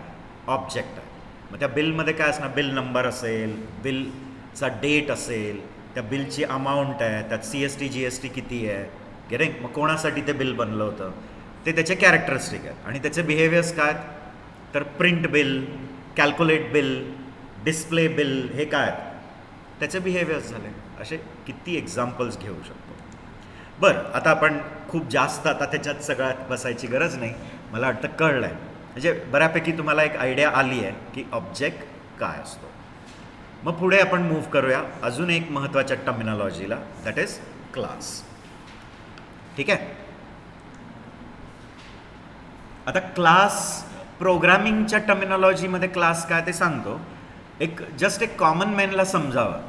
ऑब्जेक्ट आहे. मग त्या बिलमध्ये काय असणार, बिल नंबर असेल, बिलचा डेट असेल, त्या बिलची अमाऊंट आहे, त्यात CST GST किती आहे, गेटिंग. मग कोणासाठी ते बिल बनलं होतं ते त्याचे कॅरेक्टरिस्टिक आहेत. आणि त्याचे बिहेवियर्स काय, तर print bill, calculate bill, display bill, हे काय त्याचे बिहेवियर्स झाले. असे किती एक्झाम्पल्स घेऊ शकतो. बरं, आता आपण खूप जास्त आता त्याच्यात सगळ्यात बसायची गरज नाही. मला वाटतं कळलं आहे, म्हणजे बऱ्यापैकी तुम्हाला एक आयडिया आली आहे की ऑब्जेक्ट काय असतो. मग पुढे आपण मूव्ह करूया अजून एक महत्त्वाच्या टर्मिनॉलॉजीला, दॅट इज क्लास. ठीक आहे. आता क्लास प्रोग्रामिंगच्या टर्मिनॉलॉजीमध्ये क्लास काय ते सांगतो. जस्ट एक कॉमन मॅनला समजावं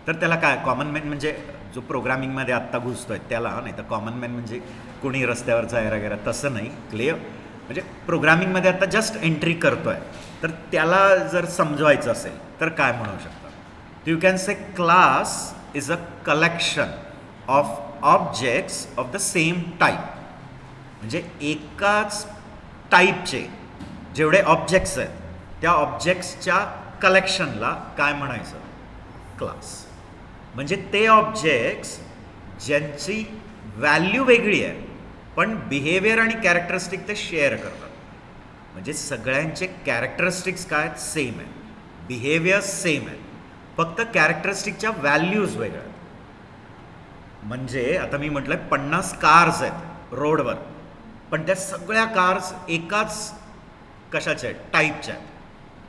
तर त्याला काय, कॉमन मॅन म्हणजे जो प्रोग्रामिंगमध्ये आत्ता घुसतोय त्याला, नाही तर कॉमन मॅन म्हणजे कोणी रस्त्यावर जाय वगैरे तसं नाही, क्लिअर. म्हणजे प्रोग्रामिंगमध्ये आता जस्ट एंट्री करतोय तर त्याला जर समजवायचं असेल तर काय म्हणू शकता. You can say class is a collection of objects of the same type. म्हणजे एकाच टाईपचे जेवढे ऑब्जेक्ट्स आहेत त्या ऑब्जेक्ट्सच्या कलेक्शनला काय म्हणायचं, क्लास. म्हणजे ते ऑब्जेक्ट्स ज्यांची व्हॅल्यू वेगळी आहे पण बिहेवियर आणि कॅरेक्टरिस्टिक ते शेअर करतात. म्हणजे सगळ्यांचे कॅरेक्टरिस्टिक्स काय सेम आहे, बिहेवियर सेम आहे, फक्त कॅरेक्टरिस्टिकच्या व्हॅल्यूज वेगळ्या आहेत. म्हणजे आता मी म्हटलं 50 कार्स आहेत रोडवर, पण त्या सगळ्या कार्स एकाच कशाच्या आहेत, टाईपच्या आहेत.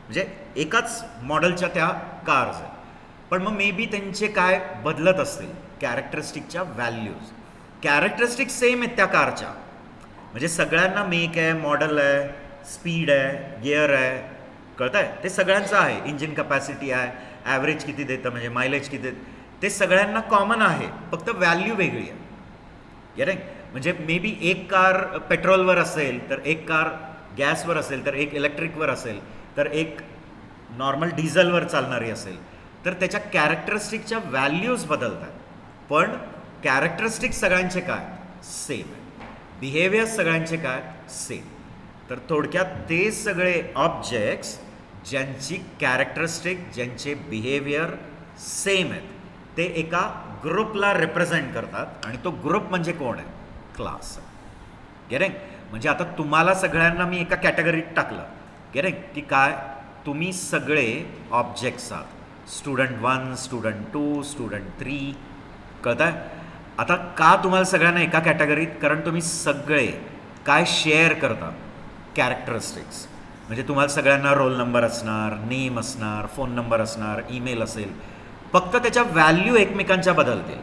म्हणजे एकाच मॉडेलच्या त्या कार्स आहेत, पण मग मे बी त्यांचे काय बदलत असतील, कॅरेक्टरिस्टिकच्या व्हॅल्यूज. कॅरेक्टरिस्टिक सेम आहेत त्या कारच्या, म्हणजे सगळ्यांना मेक आहे, मॉडेल आहे, स्पीड आहे, गिअर आहे, कळतं आहे, ते सगळ्यांचं आहे. इंजिन कपॅसिटी आहे, ॲव्हरेज किती देतं म्हणजे मायलेज किती देतं, ते सगळ्यांना कॉमन आहे, फक्त व्हॅल्यू वेगळी आहे. गेटिंग. म्हणजे मे बी एक कार पेट्रोलवर असेल तर एक कार गॅसवर असेल तर एक इलेक्ट्रिकवर असेल तर एक नॉर्मल डिझेलवर चालणारी असेल, तर त्याच्या कॅरेक्टरिस्टिकच्या व्हॅल्यूज बदलतात पण कॅरेक्टरिस्टिक सगळ्यांचे काय सेम आहे, बिहेवियर सगळ्यांचे काय सेम. तर थोडक्यात ते सगळे ऑब्जेक्ट्स ज्यांची कॅरेक्टरिस्टिक, ज्यांचे बिहेवियर सेम आहेत ते एका ग्रुपला रिप्रेझेंट करतात आणि तो ग्रुप म्हणजे कोण आहे, क्लास. गेटिंग. म्हणजे आता तुम्हाला सगळ्यांना मी एका कॅटेगरीत टाकलं, गेटिंग, की काय तुम्ही सगळे ऑब्जेक्ट्स आहात, स्टुडंट 1, स्टुडंट 2, स्टुडंट 3, कळत आहे. आता का तुम्हाला सगळ्यांना एका कॅटेगरीत, कारण तुम्ही सगळे काय शेअर करता, कॅरेक्टरिस्टिक्स. म्हणजे तुम्हाला सगळ्यांना रोल नंबर असणार, नेम असणार, फोन नंबर असणार, ईमेल असेल, फक्त त्याच्या व्हॅल्यू एकमेकांच्या बदलतील.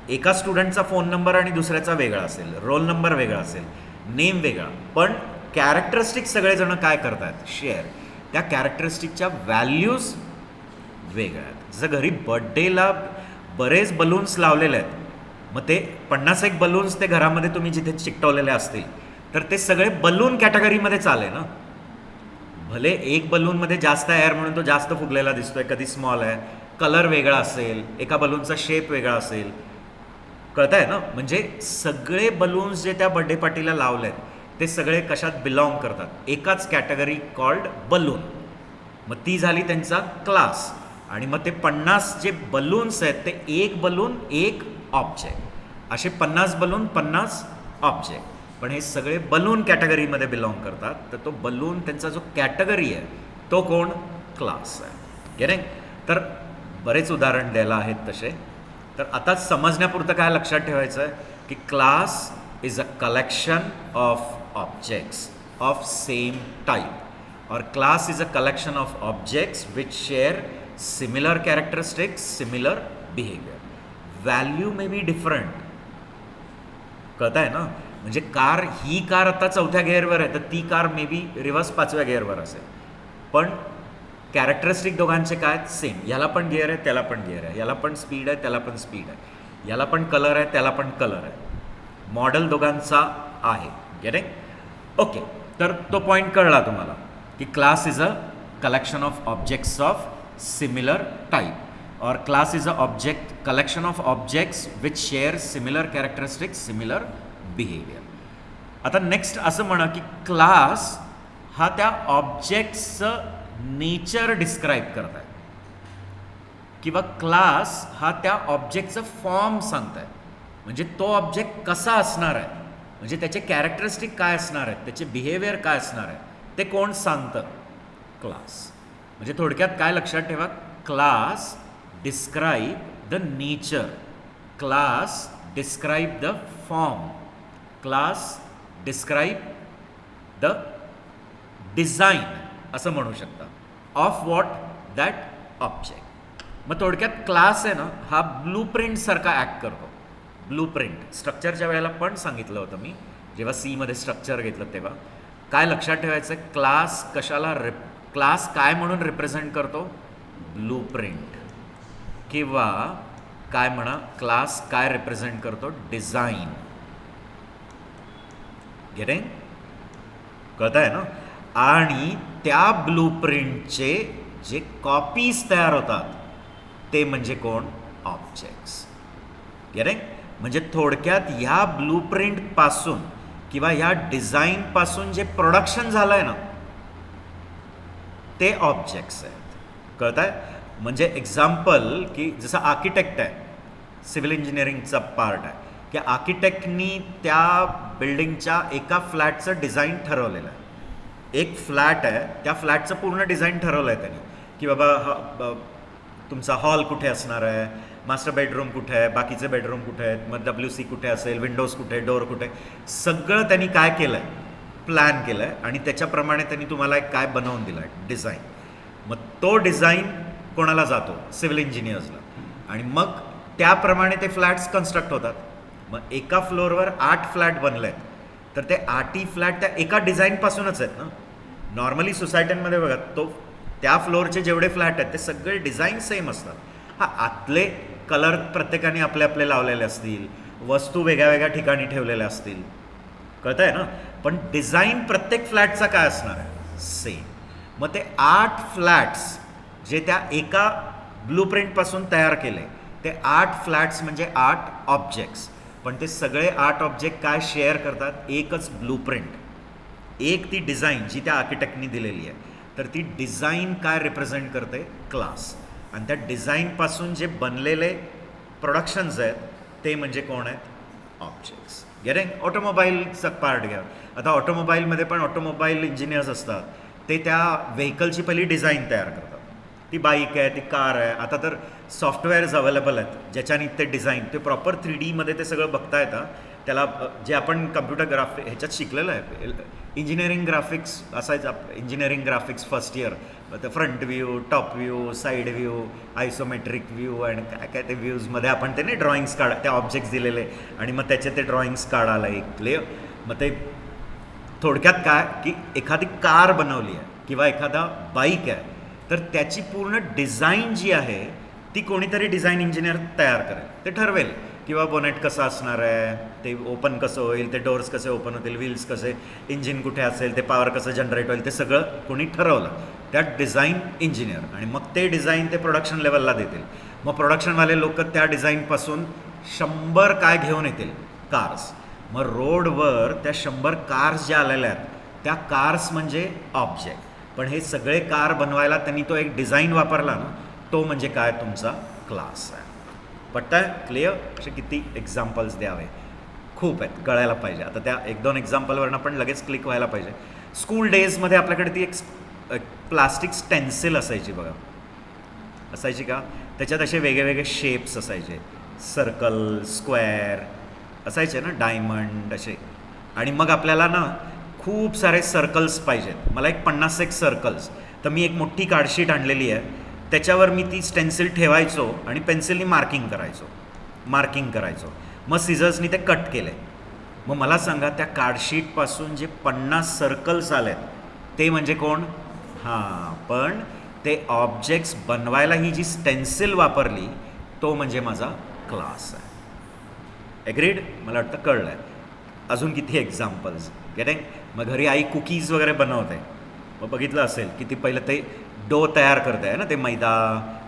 एका स्टुडंटचा फोन नंबर आणि दुसऱ्याचा वेगळा असेल, रोल नंबर वेगळा असेल, नेम वेगळा, पण कॅरेक्टरिस्टिक सगळेजण काय करतात, शेअर. त्या कॅरेक्टरिस्टिकच्या व्हॅल्यूज वेगळ्या आहेत. जसं घरी बर्थडेला बरेच बलून्स लावलेले आहेत, मग ते 51 बलून्स ते घरामध्ये तुम्ही जिथे चिकटवलेले असतील तर ते सगळे बलून कॅटेगरीमध्ये चालेल ना. भले एक बलूनमध्ये जास्त एअर म्हणून तो जास्त फुगलेला दिसतोय, कधी स्मॉल आहे, कलर वेगळा असेल, एका बलूनचा शेप वेगळा असेल, कळत आहे ना. म्हणजे सगळे बलून्स जे त्या बर्थडे पार्टीला लावले आहेत ते सगळे कशात बिलॉंग करतात, एकाच कॅटेगरी कॉल्ड बलून. मग ती झाली त्यांचा क्लास. आणि मग ते 50 जे बलून्स आहेत ते एक बलून एक ऑब्जेक्ट, असे 50 बलून 50 ऑब्जेक्ट, पण हे सगळे बलून कॅटेगरीमध्ये बिलॉंग करतात. तर तो बलून त्यांचा जो कॅटेगरी आहे तो कोण, क्लास आहे. गेटिंग. तर बरेच उदाहरण द्यायला आहेत तसे. तर आता समजण्यापुरतं काय लक्षात ठेवायचं आहे की class is a collection of objects of same type, or class is a collection of objects which share similar characteristics, similar behaviour. Value may be different. कळत आहे ना? म्हणजे ही कार आता 4थ्या गिअरवर आहे, तर ती कार मे बी रिव्हर्स 5व्या गिअरवर असेल, पण कॅरेक्टरिस्टिक दोघांचे काय सेम. याला पण गिअर आहे, त्याला पण गिअर आहे, याला पण स्पीड आहे, त्याला पण स्पीड आहे, याला पण कलर आहे, त्याला पण कलर आहे. मॉडेल दोघांचा आहे. गेटिंग? ओके. तर तो पॉईंट कळला तुम्हाला की class is a collection of objects of similar type, or class is a collection of objects which share similar characteristics, similar behaviour. आता नेक्स्ट असं म्हणा की क्लास हा त्या ऑब्जेक्ट्सचं नेचर डिस्क्राईब करत आहे, किंवा क्लास हा त्या ऑब्जेक्टचं फॉर्म सांगत आहे. म्हणजे तो ऑब्जेक्ट कसा असणार आहे, म्हणजे त्याचे कॅरेक्टरिस्टिक काय असणार आहेत, त्याचे बिहेवियर काय असणार आहे, ते कोण सांगतं? क्लास. म्हणजे थोडक्यात काय लक्षात ठेवा, class describe the nature, class describe the form, class describe the design असं म्हणू शकता ऑफ वॉट दॅट ऑब्जेक्ट. मग थोडक्यात क्लास आहे ना, हा ब्लूप्रिंट सारखा ॲक्ट करतो. ब्लूप्रिंट स्ट्रक्चरच्या वेळेला पण सांगितलं होतं मी, जेव्हा सीमध्ये स्ट्रक्चर घेतलं तेव्हा. काय लक्षात ठेवायचं, क्लास क्लास काय म्हणून रिप्रेझेंट करतो? ब्लूप्रिंट. किंवा काय म्हणा, क्लास काय रिप्रेझेंट करतो? डिझाईन. गेटिंग? कळत आहे ना? आणि त्या ब्लूप्रिंटचे जे कॉपीज तयार होतात ते म्हणजे कोण? ऑब्जेक्ट्स. गेटिंग? म्हणजे थोडक्यात ह्या ब्लूप्रिंटपासून किंवा ह्या डिझाईनपासून जे प्रोडक्शन झालं आहे ना, ते ऑब्जेक्ट्स आहेत. कळत आहे? म्हणजे एक्झाम्पल की जसं आर्किटेक्ट आहे, सिव्हिल इंजिनिअरिंगचा पार्ट आहे, की आर्किटेक्टनी त्या बिल्डिंगच्या एका फ्लॅटचं डिझाईन ठरवलेलं आहे. एक फ्लॅट आहे, त्या फ्लॅटचं पूर्ण डिझाईन ठरवलं आहे त्यांनी, की बाबा तुमचा हॉल कुठे असणार आहे, मास्टर बेडरूम कुठे आहे, बाकीचे बेडरूम कुठे आहेत, मग WC कुठे असेल, विंडोज कुठे, डोअर कुठे, सगळं त्यांनी काय केलं आहे? प्लॅन केलं आहे, आणि त्याच्याप्रमाणे त्यांनी तुम्हाला एक काय बनवून दिलं आहे? डिझाईन. मग तो डिझाईन कोणाला जातो? सिव्हिल इंजिनियर्सला. आणि मग त्याप्रमाणे ते फ्लॅट्स कन्स्ट्रक्ट होतात. मग एका फ्लोअरवर 8 फ्लॅट बनले आहेत, तर ते 8ही फ्लॅट त्या एका डिझाईनपासूनच आहेत ना. नॉर्मली सोसायट्यांमध्ये बघा, त्या फ्लोअरचे जेवढे फ्लॅट आहेत ते सगळे डिझाईन सेम असतात. हा, आतले कलर प्रत्येकाने आपले आपले लावलेले असतील, वस्तू वेगळ्या वेगळ्या ठिकाणी ठेवलेल्या असतील, कळत आहे ना, पण डिझाईन प्रत्येक फ्लॅटचा काय असणार आहे? सेम. मग ते 8 फ्लॅट्स जे त्या एका ब्लूप्रिंटपासून तयार केले, ते 8 फ्लॅट्स म्हणजे 8 ऑब्जेक्ट्स. पण ते सगळे 8 ऑब्जेक्ट काय शेअर करतात? एकच ब्लूप्रिंट, एक ती डिझाईन जी त्या आर्किटेक्टनी दिलेली आहे. तर ती डिझाईन काय रिप्रेझेंट करते? क्लास. आणि त्या डिझाईनपासून जे बनलेले प्रोडक्शन्स आहेत ते म्हणजे कोण आहेत? ऑब्जेक्ट्स. गेटिंग? ऑटोमोबाईलचा पार्ट घ्या. आता ऑटोमोबाईलमध्ये पण ऑटोमोबाईल इंजिनियर्स असतात, ते त्या व्हेकलची पहिली डिझाईन तयार करतात. ती बाईक आहे, ती कार आहे. आता तर सॉफ्टवेअर्स अवेलेबल आहेत ज्याच्याने ते डिझाईन, ते प्रॉपर 3Dमध्ये ते सगळं बघता येतं. त्याला जे आपण कम्प्युटर ह्याच्यात शिकलेलं आहे, इंजिनिअरिंग ग्राफिक्स असायचं. Engineering graphics first year, front view, top view, side view, isometric view, आणि काय काय ते व्ह्यूजमध्ये आपण ते नाही ड्रॉइंग्स काढा, त्या ऑब्जेक्ट्स दिलेले, आणि मग त्याचे ते ड्रॉइंग्स काढायला एक क्लिअर. मग ते थोडक्यात काय की एखादी कार बनवली आहे किंवा एखादा बाईक आहे, तर त्याची पूर्ण डिझाईन जी आहे ती कोणीतरी डिझाईन इंजिनियर तयार करेल. ते ठरवेल किंवा बोनेट कसं असणार आहे, ते ओपन कसं होईल, ते डोअर्स कसे ओपन होतील, व्हील्स कसे, इंजिन कुठे असेल, ते पॉवर कसं जनरेट होईल, ते सगळं कोणी ठरवलं, त्यात डिझाईन इंजिनियर. आणि मग ते डिझाईन ते प्रोडक्शन लेवलला देतील. मग प्रोडक्शनवाले लोक त्या डिझाईनपासून 100 काय घेऊन येतील? कार्स. मग रोडवर त्या 100 कार्स ज्या आलेल्या आहेत, त्या कार्स म्हणजे ऑब्जेक्ट. पण हे सगळे कार बनवायला त्यांनी तो एक डिझाईन वापरला ना, तो म्हणजे काय? तुमचा क्लास आहे. पटतं आहे? क्लिअर? असे किती एक्झाम्पल्स द्यावे? खूप आहेत, कळायला पाहिजे. आता त्या 1-2 एक्झाम्पलवरनं पण लगेच क्लिक व्हायला पाहिजे. स्कूल डेजमध्ये आपल्याकडे ती एक प्लास्टिक स्टेन्सिल असायची बघा, असायची का? त्याच्यात असे वेगळे शेप्स असायचे, सर्कल, स्क्वेअर असायचे ना, डायमंड असे. आणि मग आपल्याला ना खूप सारे सर्कल्स पाहिजेत. मला एक 50 सर्कल्स. तर मी एक मोठी कार्डशीट आणलेली आहे, त्याच्यावर मी ती स्टेन्सिल ठेवायचो आणि पेन्सिलनी मार्किंग करायचो. मग सिझर्सनी ते कट केले. मग मला सांगा त्या कार्डशीटपासून जे 50 सर्कल्स आलेत ते म्हणजे कोण? हां, पण ते ऑब्जेक्ट्स बनवायला ही जी स्टेन्सिल वापरली तो म्हणजे माझा क्लास आहे. ॲग्रीड? मला वाटतं कळलं आहे. अजून किती एक्झाम्पल्स गेटिंग? मग घरी आई कुकीज वगैरे बनवते, मग बघितलं असेल की ती पहिलं ते डो तयार करते आहे ना, ते मैदा,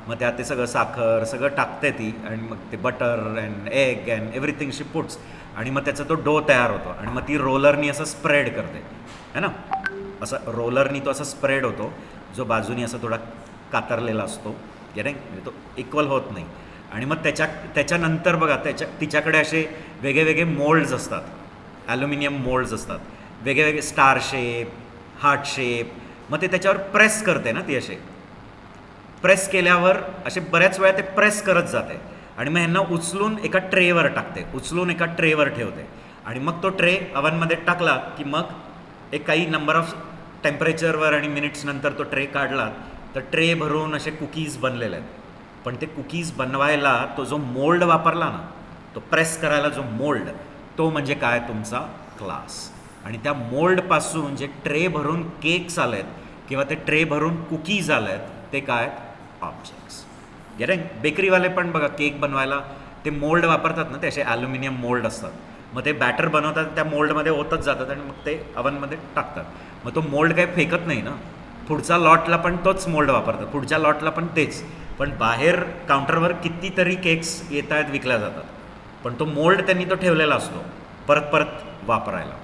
मग त्यात ते सगळं साखर सगळं टाकते ती, आणि मग ते butter and egg and everything she puts, आणि मग त्याचा तो डो तयार होतो, आणि मग ती रोलरनी असं स्प्रेड करते है ना, असं रोलरनी तो असा स्प्रेड होतो, जो बाजूनी असा थोडा कातरलेला असतो गेटिंग, म्हणजे तो इक्वल होत नाही. आणि मग त्याच्यानंतर बघा तिच्याकडे असे वेगळे मोल्ड्स असतात, ॲल्युमिनियम मोल्ड्स असतात, वेगळे स्टार शेप, हार्ट शेप. मग ते त्याच्यावर प्रेस करते ना, ती असे प्रेस केल्यावर असे बऱ्याच वेळा ते प्रेस करत जाते, आणि मग ह्यांना उचलून एका ट्रेवर टाकते, उचलून एका ट्रेवर ठेवते, आणि मग तो ट्रे अवनमध्ये टाकला की मग एक काही नंबर ऑफ टेम्परेचरवर आणि मिनिट्स नंतर तो ट्रे काढला तर ट्रे भरून असे कुकीज बनलेले आहेत. पण ते कुकीज बनवायला तो जो मोल्ड वापरला ना, तो प्रेस करायला जो मोल्ड, तो म्हणजे काय? तुमचा क्लास. आणि त्या मोल्डपासून जे ट्रे भरून केक्स आलेत किंवा ते ट्रे भरून कुकीज आलेत ते काय? ऑब्जेक्ट्स. गेटिंग? बेकरीवाले पण बघा केक बनवायला ते मोल्ड वापरतात ना, ते असे ॲल्युमिनियम मोल्ड असतात, मग ते बॅटर बनवतात, त्या मोल्डमध्ये ओतच जातात आणि मग ते अवनमध्ये टाकतात. मग तो मोल्ड काही फेकत नाही ना, पुढच्या लॉटला पण तोच मोल्ड वापरतात, पुढच्या लॉटला पण तेच. पण बाहेर काउंटरवर कितीतरी केक्स येत आहेत, विकल्या जातात, पण तो मोल्ड त्यांनी तो ठेवलेला असतो परत वापरायला.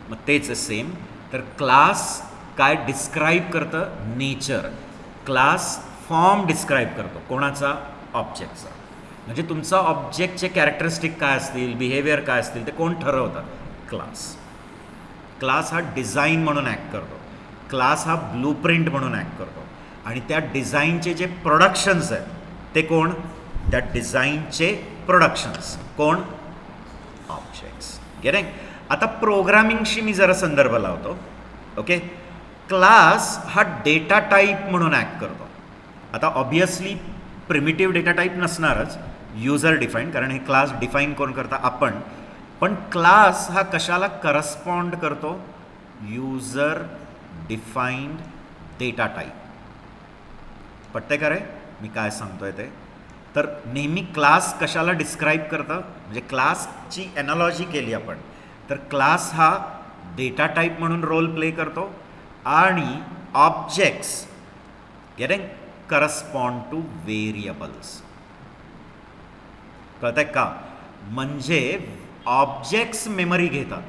मग तेच सेम. तर क्लास काय डिस्क्राईब करतं? नेचर. क्लास फॉर्म डिस्क्राईब करतो. कोणाचा? ऑब्जेक्टचा. म्हणजे तुमचा ऑब्जेक्टचे कॅरेक्टरिस्टिक काय असतील, बिहेवियर काय असतील, ते कोण ठरवतं? क्लास. क्लास हा डिझाईन म्हणून ॲक्ट करतो, क्लास हा ब्लूप्रिंट म्हणून ॲक्ट करतो, आणि त्या डिझाईनचे जे प्रोडक्शन्स आहेत ते कोण? त्या डिझाईनचे प्रोडक्शन्स कोण? ऑब्जेक्ट्स. गेटिंग? आता प्रोग्रामिंगशी मी जरा संदर्भ लावतो. ओके, क्लास हा डेटा टाईप म्हणून ॲक्ट करतो. आता ऑब्वियसली प्रिमिटिव्ह डेटा टाईप नसणारच, युजर डिफाईन, कारण हे क्लास डिफाईन कोण करता? आपण. पण क्लास हा कशाला करस्पॉन्ड करतो? User defined data type. पटते का रे मी काय सांगतोय ते? तर नेहमी क्लास कशाला डिस्क्राईब करतं? म्हणजे क्लासची ॲनॉलॉजी केली आपण तर क्लास हा डेटा टाईप म्हणून रोल प्ले करतो, आणि objects getting correspond two variables. कळतंय का? म्हणजे ऑब्जेक्ट्स मेमरी घेतात,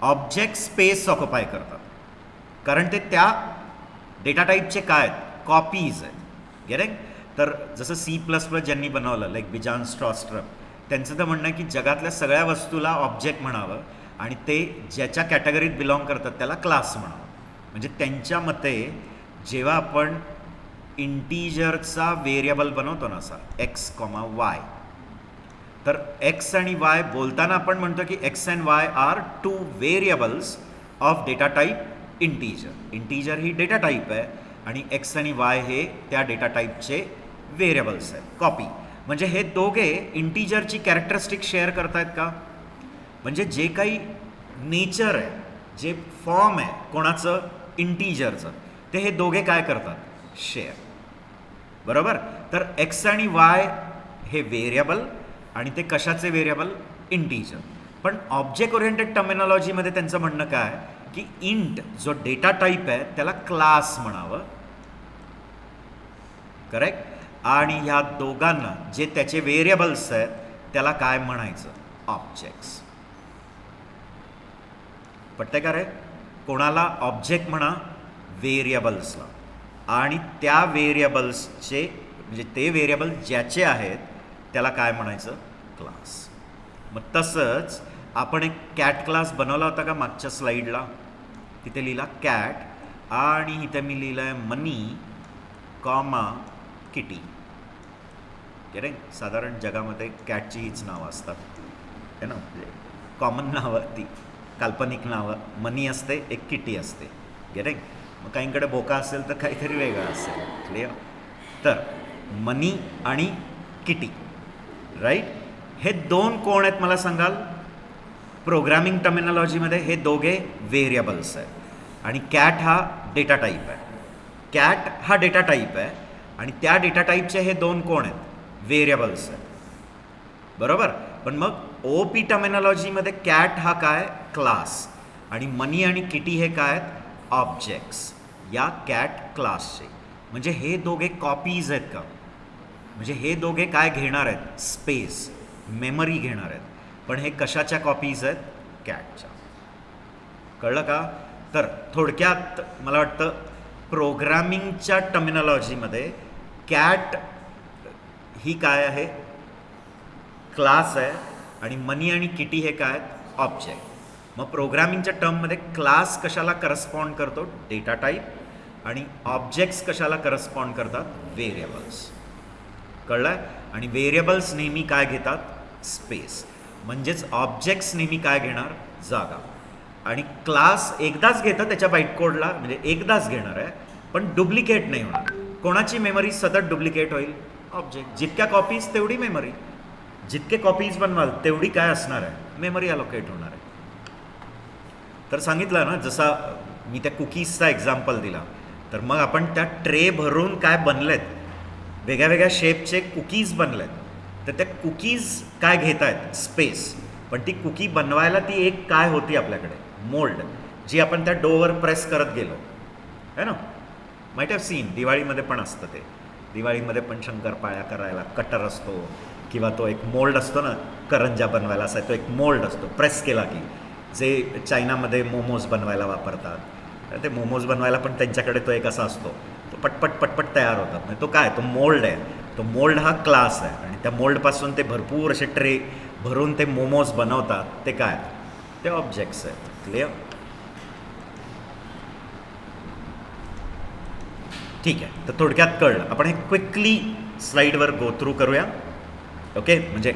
ऑब्जेक्ट स्पेस ऑक्युपाय करतात, कारण ते त्या डेटा टाईपचे काय आहेत? कॉपीज आहेत. गेटिंग? तर जसं C++ ज्यांनी बनवलं, लाईक बिजॉन स्ट्रॉस्ट्रम, त्यांचं तर म्हणणं आहे की जगातल्या सगळ्या वस्तूला ऑब्जेक्ट म्हणावं, आणि ते ज्याच्या कॅटेगरीत बिलॉंग करतात त्याला क्लास म्हणावं. म्हणजे त्यांच्या मते जेव्हा आपण इंटीजरचा व्हेरिएबल बनवतो ना, असा x, y, तर x आणि y बोलताना आपण म्हणतो की x and y are two variables of data type integer. Integer ही डेटा टाईप आहे, आणि x आणि y हे त्या डेटा टाईपचे व्हेरिएबल्स आहेत, कॉपी. म्हणजे हे दोघे इंटीजरची कॅरेक्टरिस्टिक शेअर करतायत का? म्हणजे जे काही नेचर आहे, जे फॉर्म आहे कोणाचं? इंटीजरचं, ते हे दोघे काय करतात? शेअर. बरोबर? तर x आणि y हे व्हेरिएबल, आणि ते कशाचे व्हेरिएबल? इंटीजर. पण ऑब्जेक्ट ओरिएंटेड टर्मिनॉलॉजीमध्ये त्यांचं म्हणणं काय की इंट जो डेटा टाईप आहे त्याला क्लास म्हणावं. करेक्ट? आणि ह्या दोघांना जे त्याचे व्हेरिएबल्स आहेत त्याला काय म्हणायचं? ऑब्जेक्ट्स. पटते का रे? कोणाला ऑब्जेक्ट म्हणा? व्हेरिएबल्सला. आणि त्या व्हेरिएबल्सचे म्हणजे ते व्हेरिएबल ज्याचे आहेत त्याला काय म्हणायचं? क्लास. मग तसंच आपण एक कॅट क्लास बनवला होता का मागच्या स्लाईडला? तिथे लिहिला कॅट, आणि इथे मी लिहिलं आहे मनी कॉमा किटी. रे साधारण जगामध्ये कॅटची हीच नावं असतात है ना, म्हणजे कॉमन नावं, ती काल्पनिक नावं. मनी असते, एक किटी असते. गेटिंग? मग काहींकडे बोका असेल तर काहीतरी वेगळं असेल. क्लिअर? तर मनी आणि किटी, राईट. हे दोन कोण आहेत मला सांगाल? प्रोग्रामिंग टर्मिनॉलॉजीमध्ये हे दोघे व्हेरिएबल्स आहेत आणि कॅट हा डेटा टाईप आहे. कॅट हा डेटा टाईप आहे आणि त्या डेटा टाईपचे हे दोन कोण आहेत? व्हेरिएबल्स आहेत, बरोबर. पण मग ओ पी टर्मिनॉलॉजीमध्ये कॅट हा काय? क्लास. आणि मनी आणि किटी हे काय आहेत? ऑब्जेक्ट्स या कॅट क्लासचे. म्हणजे हे दोघे कॉपीज आहेत का? म्हणजे हे दोघे काय घेणार आहेत? स्पेस, मेमरी घेणार आहेत. पण हे कशाच्या कॉपीज आहेत? कॅटच्या. कळलं का? तर थोडक्यात मला वाटतं प्रोग्रामिंगच्या टर्मिनॉलॉजीमध्ये कॅट ही काय आहे? क्लास आहे आणि मनी आणि किटी हे काय आहेत? ऑब्जेक्ट. मग प्रोग्रामिंगच्या टर्ममध्ये क्लास कशाला करस्पॉन्ड करतो? Data type. आणि ऑब्जेक्ट्स कशाला करस्पॉन्ड करतात? व्हेरिएबल्स. कळलं आहे? आणि व्हेरिएबल्स नेहमी काय घेतात? स्पेस. म्हणजेच ऑब्जेक्ट्स नेहमी काय घेणार? जागा. आणि क्लास एकदाच घेतं त्याच्या बाईट कोडला, म्हणजे एकदाच घेणार आहे, पण डुप्लिकेट नाही होणार. कोणाची मेमरी सतत डुप्लिकेट होईल? ऑब्जेक्ट. जितक्या कॉपीज तेवढी मेमरी. जितके कॉपीज बनवाल तेवढी काय असणार आहे? मेमरी अलोकेट होणार आहे. तर सांगितलं ना, जसा मी त्या कुकीजचा एक्झाम्पल दिला, तर मग आपण त्या ट्रे भरून काय बनलेत? वेगळ्या वेगळ्या शेपचे कुकीज बनलेत. तर त्या कुकीज काय घेत आहेत? स्पेस. पण ती कुकी बनवायला ती एक काय होती आपल्याकडे? मोल्ड, जी आपण त्या डोवर प्रेस करत गेलो है ना. Might have seen. दिवाळीमध्ये पण असतं ते. दिवाळीमध्ये पण शंकरपाळ्या करायला कटर असतो किंवा तो एक मोल्ड असतो ना, करंजा बनवायला असा तो एक मोल्ड असतो. प्रेस केला की जे चायनामध्ये मोमोज बनवायला वापरतात, ते मोमोज बनवायला पण त्यांच्याकडे तो एक असा असतो, तो पटपट पटपट तयार होतात. म्हणजे तो काय? तो मोल्ड आहे. तो मोल्ड हा क्लास आहे आणि त्या मोल्डपासून ते भरपूर असे ट्रे भरून ते मोमोज बनवतात. ते काय? ते ऑब्जेक्ट्स आहेत. क्लिअर? ठीक आहे. तर थोडक्यात कळलं. आपण हे क्विकली स्लाईडवर गो थ्रू करूया. ओके, म्हणजे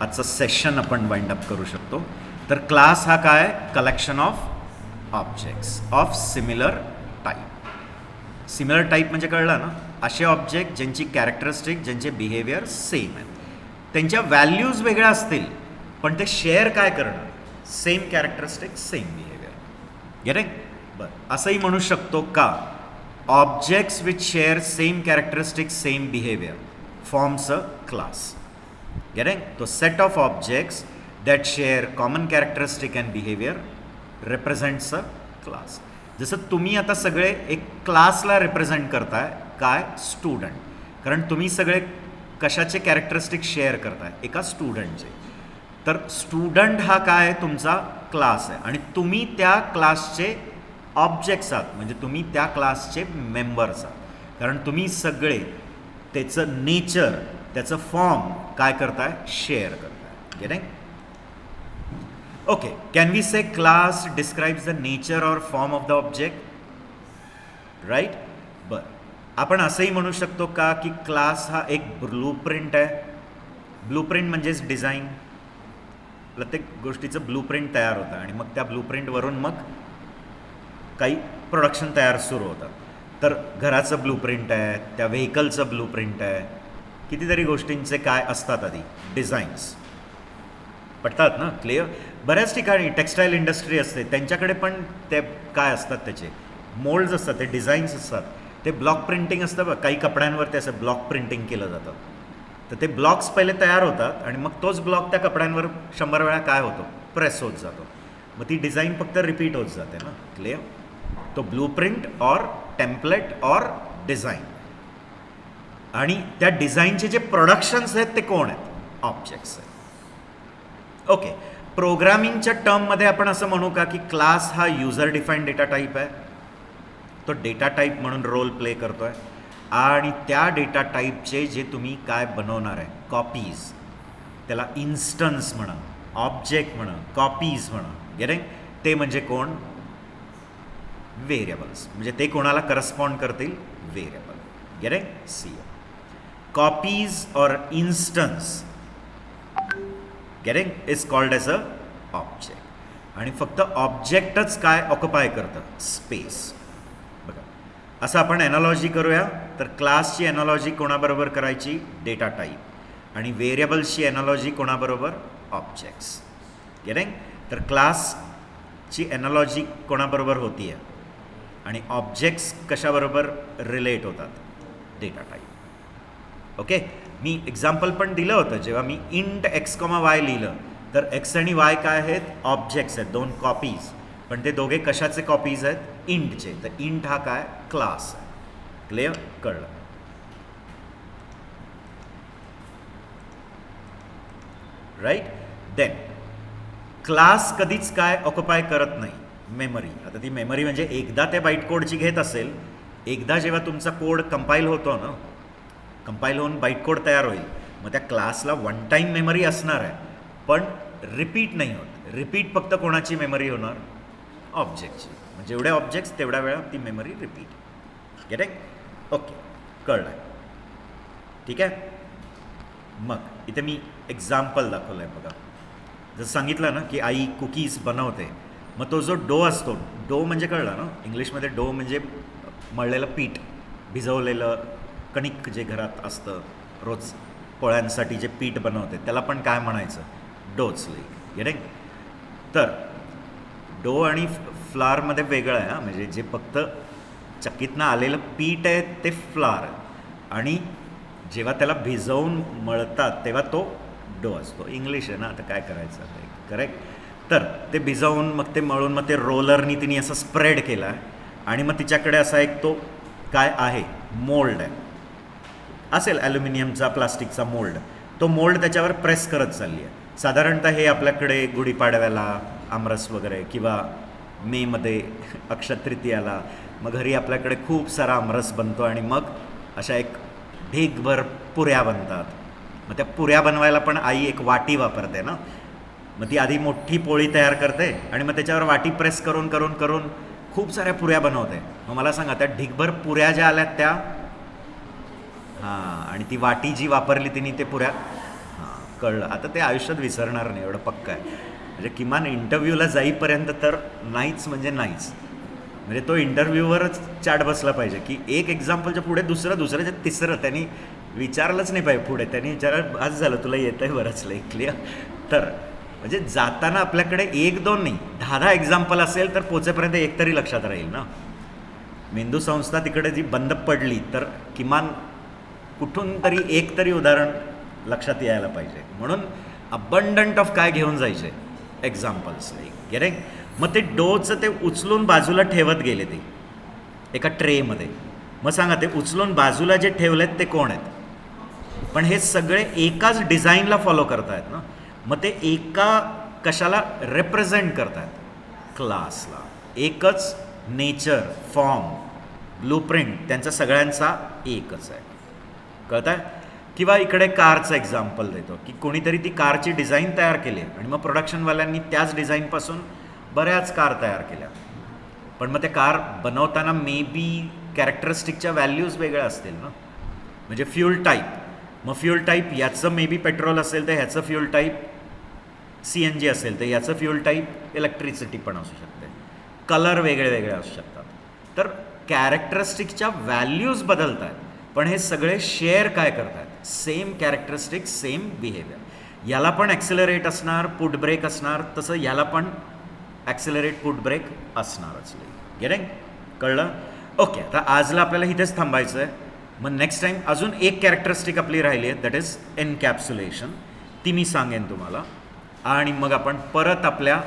आजचं सेशन आपण वाइंड अप करू शकतो. तर क्लास हा काय? Collection of objects of similar type. Similar type म्हणजे कळलं ना, असे ऑब्जेक्ट ज्यांची कॅरेक्टरिस्टिक, ज्यांचे बिहेवियर सेम आहेत. त्यांच्या व्हॅल्यूज वेगळ्या असतील पण ते शेअर काय करणार? Same characteristic, same behaviour. Get? बरं, असंही म्हणू शकतो का? Objects which share same characteristic, same behaviour forms a class. Getting? तो set of objects that share common characteristic and behavior represents a class. जसं तुम्ही आता सगळे एक क्लासला रिप्रेझेंट करताय. काय? स्टुडंट. कारण तुम्ही सगळे कशाचे कॅरेक्टरिस्टिक शेअर करताय? एका स्टुडंटचे. तर स्टुडंट हा काय? तुमचा क्लास आहे आणि तुम्ही त्या क्लासचे ऑब्जेक्ट्स आहात, म्हणजे तुम्ही त्या क्लासचे मेंबर्स आहात. कारण तुम्ही सगळे त्याचं नेचर, त्याचं फॉर्म काय करताय? शेअर करताय. Getting? Okay, can we say class describes the nature or form of the object? Right? बरं, आपण असंही म्हणू शकतो का की क्लास हा एक ब्लूप्रिंट आहे? ब्लूप्रिंट म्हणजेच डिझाईन. प्रत्येक गोष्टीचं ब्लूप्रिंट तयार होतं आणि मग त्या ब्लूप्रिंटवरून मग काही प्रोडक्शन तयार सुरू होतं. तर घराचं ब्लूप्रिंट आहे, त्या व्हेकलचं ब्लूप्रिंट आहे, कितीतरी गोष्टींचे काय असतात आधी? डिझाईन्स. पटतात ना? क्लिअर? बऱ्याच ठिकाणी टेक्स्टाईल इंडस्ट्री असते, त्यांच्याकडे पण ते काय असतात? त्याचे मोल्ड्स असतात, ते डिझाईन्स असतात. ते ब्लॉक प्रिंटिंग असतं बघ, काही कपड्यांवर असं ब्लॉक प्रिंटिंग केलं जातं. तर ते ब्लॉक्स पहिले तयार होतात आणि मग तोच ब्लॉक त्या कपड्यांवर 100 वेळा काय होतो? प्रेस होत जातो. मग ती डिझाईन फक्त रिपीट होत जाते ना. क्लिअर? तो blueprint or template or design. आणि त्या डिझाईनचे जे प्रोडक्शन्स आहेत ते कोण आहेत? ऑब्जेक्ट्स आहेत. ओके, प्रोग्रामिंगच्या टर्ममध्ये आपण असं म्हणू का की क्लास हा युजर डिफाईन्ड डेटा टाईप आहे. तो डेटा टाईप म्हणून रोल प्ले करतो आहे आणि त्या डेटा टाईपचे जे तुम्ही काय बनवणार आहे? कॉपीज. त्याला इन्स्टन्स म्हणा, ऑब्जेक्ट म्हणा, कॉपीज म्हणा. गेटिंग? ते म्हणजे कोण? व्हेरिएबल्स. म्हणजे ते कोणाला करस्पॉन्ड करतील? Variable. Getting? See. Copies or instance getting is called as a object. आणि फक्त ऑब्जेक्टच काय ऑक्युपाय करतं? स्पेस. बघा, असं आपण एनालॉजी करूया. तर क्लासची एनॉलॉजी कोणाबरोबर करायची? Data type. आणि व्हेरिएबल्सची एनॉलॉजी कोणाबरोबर? ऑब्जेक्ट्स. गेटिंग? तर क्लासची एनॉलॉजी कोणाबरोबर होती आहे आणि ऑब्जेक्ट्स कशाबरोबर रिलेट होतात? Data type. ओके, मी एक्झाम्पल पण दिलं होतं. जेव्हा मी इंट एक्स कॉमा वाय लिहिलं तर एक्स आणि वाय काय आहेत? ऑब्जेक्ट्स आहेत, दोन कॉपीज. पण ते दोघे कशाचे कॉपीज आहेत? इंटचे. तर इंट हा काय? क्लास आहे. क्लिअर? कळलं? राईट. देन क्लास कधीच काय ऑक्युपाय करत नाही? मेमरी. आता ती मेमरी म्हणजे एकदा ते बाईट कोडची घेत असेल, एकदा जेव्हा तुमचा कोड कंपाईल होतो ना, कंपाईल होऊन बाईट कोड तयार होईल, मग त्या क्लासला वन टाईम मेमरी असणार आहे, पण रिपीट नाही होत. रिपीट फक्त कोणाची मेमरी होणार? ऑब्जेक्टची. म्हणजे जेवढे ऑब्जेक्ट्स तेवढ्या वेळा ती memory repeat. Get it? Okay, कळलं आहे. ठीक आहे. मग इथे मी एक्झाम्पल दाखवलं आहे बघा. जसं सांगितलं ना की आई कुकीज बनवते, मग तो जो डो असतो, डो म्हणजे कळलं ना, इंग्लिशमध्ये डो म्हणजे मळलेलं पीठ, भिजवलेलं कणिक जे घरात असतं रोज पोळ्यांसाठी जे पीठ बनवते त्याला पण काय म्हणायचं? डोच. गेटिंग? तर डो आणि फ्लावरमध्ये वेगळं आहे. म्हणजे जे फक्त चक्कीतनं आलेलं पीठ आहे ते फ्लावर, आणि जेव्हा त्याला भिजवून मळतात तेव्हा तो डो असतो. इंग्लिश आहे ना, आता काय करायचं? करेक्ट. तर ते भिजवून मग ते मळून मग ते रोलरनी तिने असं स्प्रेड केला आहे, आणि मग तिच्याकडे असा एक तो काय आहे? मोल्ड आहे. असेल ॲल्युमिनियमचा, प्लास्टिकचा मोल्ड. तो मोल्ड त्याच्यावर प्रेस करत चालली आहे. साधारणतः हे आपल्याकडे गुढीपाडव्याला आमरस वगैरे, किंवा मेमध्ये अक्षय तृतीयाला, मग घरी आपल्याकडे खूप सारा आमरस बनतो, आणि मग अशा एक ढीगभर पुऱ्या बनतात. मग त्या पुऱ्या बनवायला पण आई एक वाटी वापरते ना. मग ती आधी मोठी पोळी तयार करते आणि मग त्याच्यावर वाटी प्रेस करून करून करून खूप साऱ्या पुऱ्या बनवते. मग मला सांगा, त्या ढीगभर पुऱ्या ज्या आल्यात त्या, हां, आणि ती वाटी जी वापरली तिने ते पुऱ्या, हां, कळलं. आता ते आयुष्यात विसरणार नाही, एवढं पक्का आहे. म्हणजे किमान इंटरव्ह्यूला जाईपर्यंत तर नाहीच म्हणजे नाहीच. म्हणजे तो इंटरव्ह्यूवरच चाट बसला पाहिजे की एक एक्झाम्पलच्या पुढे दुसऱ्याच्या तिसरं त्यांनी विचारलंच नाही पाहिजे. पुढे त्यांनी विचारलं, आज झालं तुला येतं आहे बरंच लई. क्लिअर? तर म्हणजे जाताना आपल्याकडे 1-2 नाही 10-10 एक्झाम्पल असेल तर पोचेपर्यंत एक तरी लक्षात राहील ना. मेंदू संस्था तिकडे जी बंद पडली तर किमान कुठून तरी एक तरी उदाहरण लक्षात यायला पाहिजे. म्हणून अबंडंट ऑफ काय घेऊन जायचे? एक्झाम्पल्स. गेटिंग? मग ते डोचं ते उचलून बाजूला ठेवत गेले ते एका ट्रेमध्ये. मग सांगा, ते उचलून बाजूला जे ठेवलेत ते कोण आहेत? पण हे सगळे एकाच डिझाईनला फॉलो करत आहेत ना. मग ते एका कशाला रिप्रेझेंट करत आहेत? क्लासला. एकच नेचर, फॉर्म, ब्लूप्रिंट त्यांचा सगळ्यांचा एकच आहे. कळत आहे? किंवा इकडे कारचं एक्झाम्पल देतो की कोणीतरी ती कारची डिझाईन तयार केली आणि मग प्रोडक्शनवाल्यांनी त्याच डिझाईनपासून बऱ्याच कार तयार केल्या. पण मग ते कार बनवताना मे बी कॅरेक्टरिस्टिकच्या व्हॅल्यूज वेगळ्या असतील ना. म्हणजे फ्युल टाईप, मग फ्युल टाईप याचं मे बी पेट्रोल असेल तर ह्याचं फ्युल टाईप CNG असेल तर याचं फ्युल टाईप इलेक्ट्रिसिटी पण असू शकते. कलर वेगळे वेगळे असू शकतात. तर कॅरेक्टरिस्टिकच्या व्हॅल्यूज बदलत आहेत, पण हे सगळे शेअर काय करत आहेत? Same characteristic, same behaviour. याला पण ॲक्सिलरेट असणार, पुट ब्रेक असणार, तसं याला पण ॲक्सिलरेट पुट ब्रेक असणारच. गेटिंग? कळलं? ओके, आता आजला आपल्याला इथेच थांबायचं आहे. मग नेक्स्ट टाईम अजून एक कॅरेक्टरिस्टिक आपली राहिली आहे, दॅट इज एनकॅप्सुलेशन. ती मी सांगेन तुम्हाला. आणि मग आपण परत आपल्या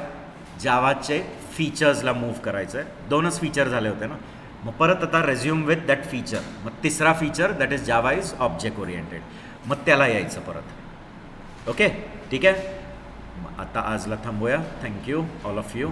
जावाचे फीचर्सला मूव्ह करायचं आहे. 2च फीचर झाले होते ना. मग परत आता रेझ्युम विथ दॅट फीचर. मग तिसरा feature that is Java is object oriented. मग त्याला यायचं परत. ओके, ठीक आहे. आता आजला थांबूया. Thank you all of you.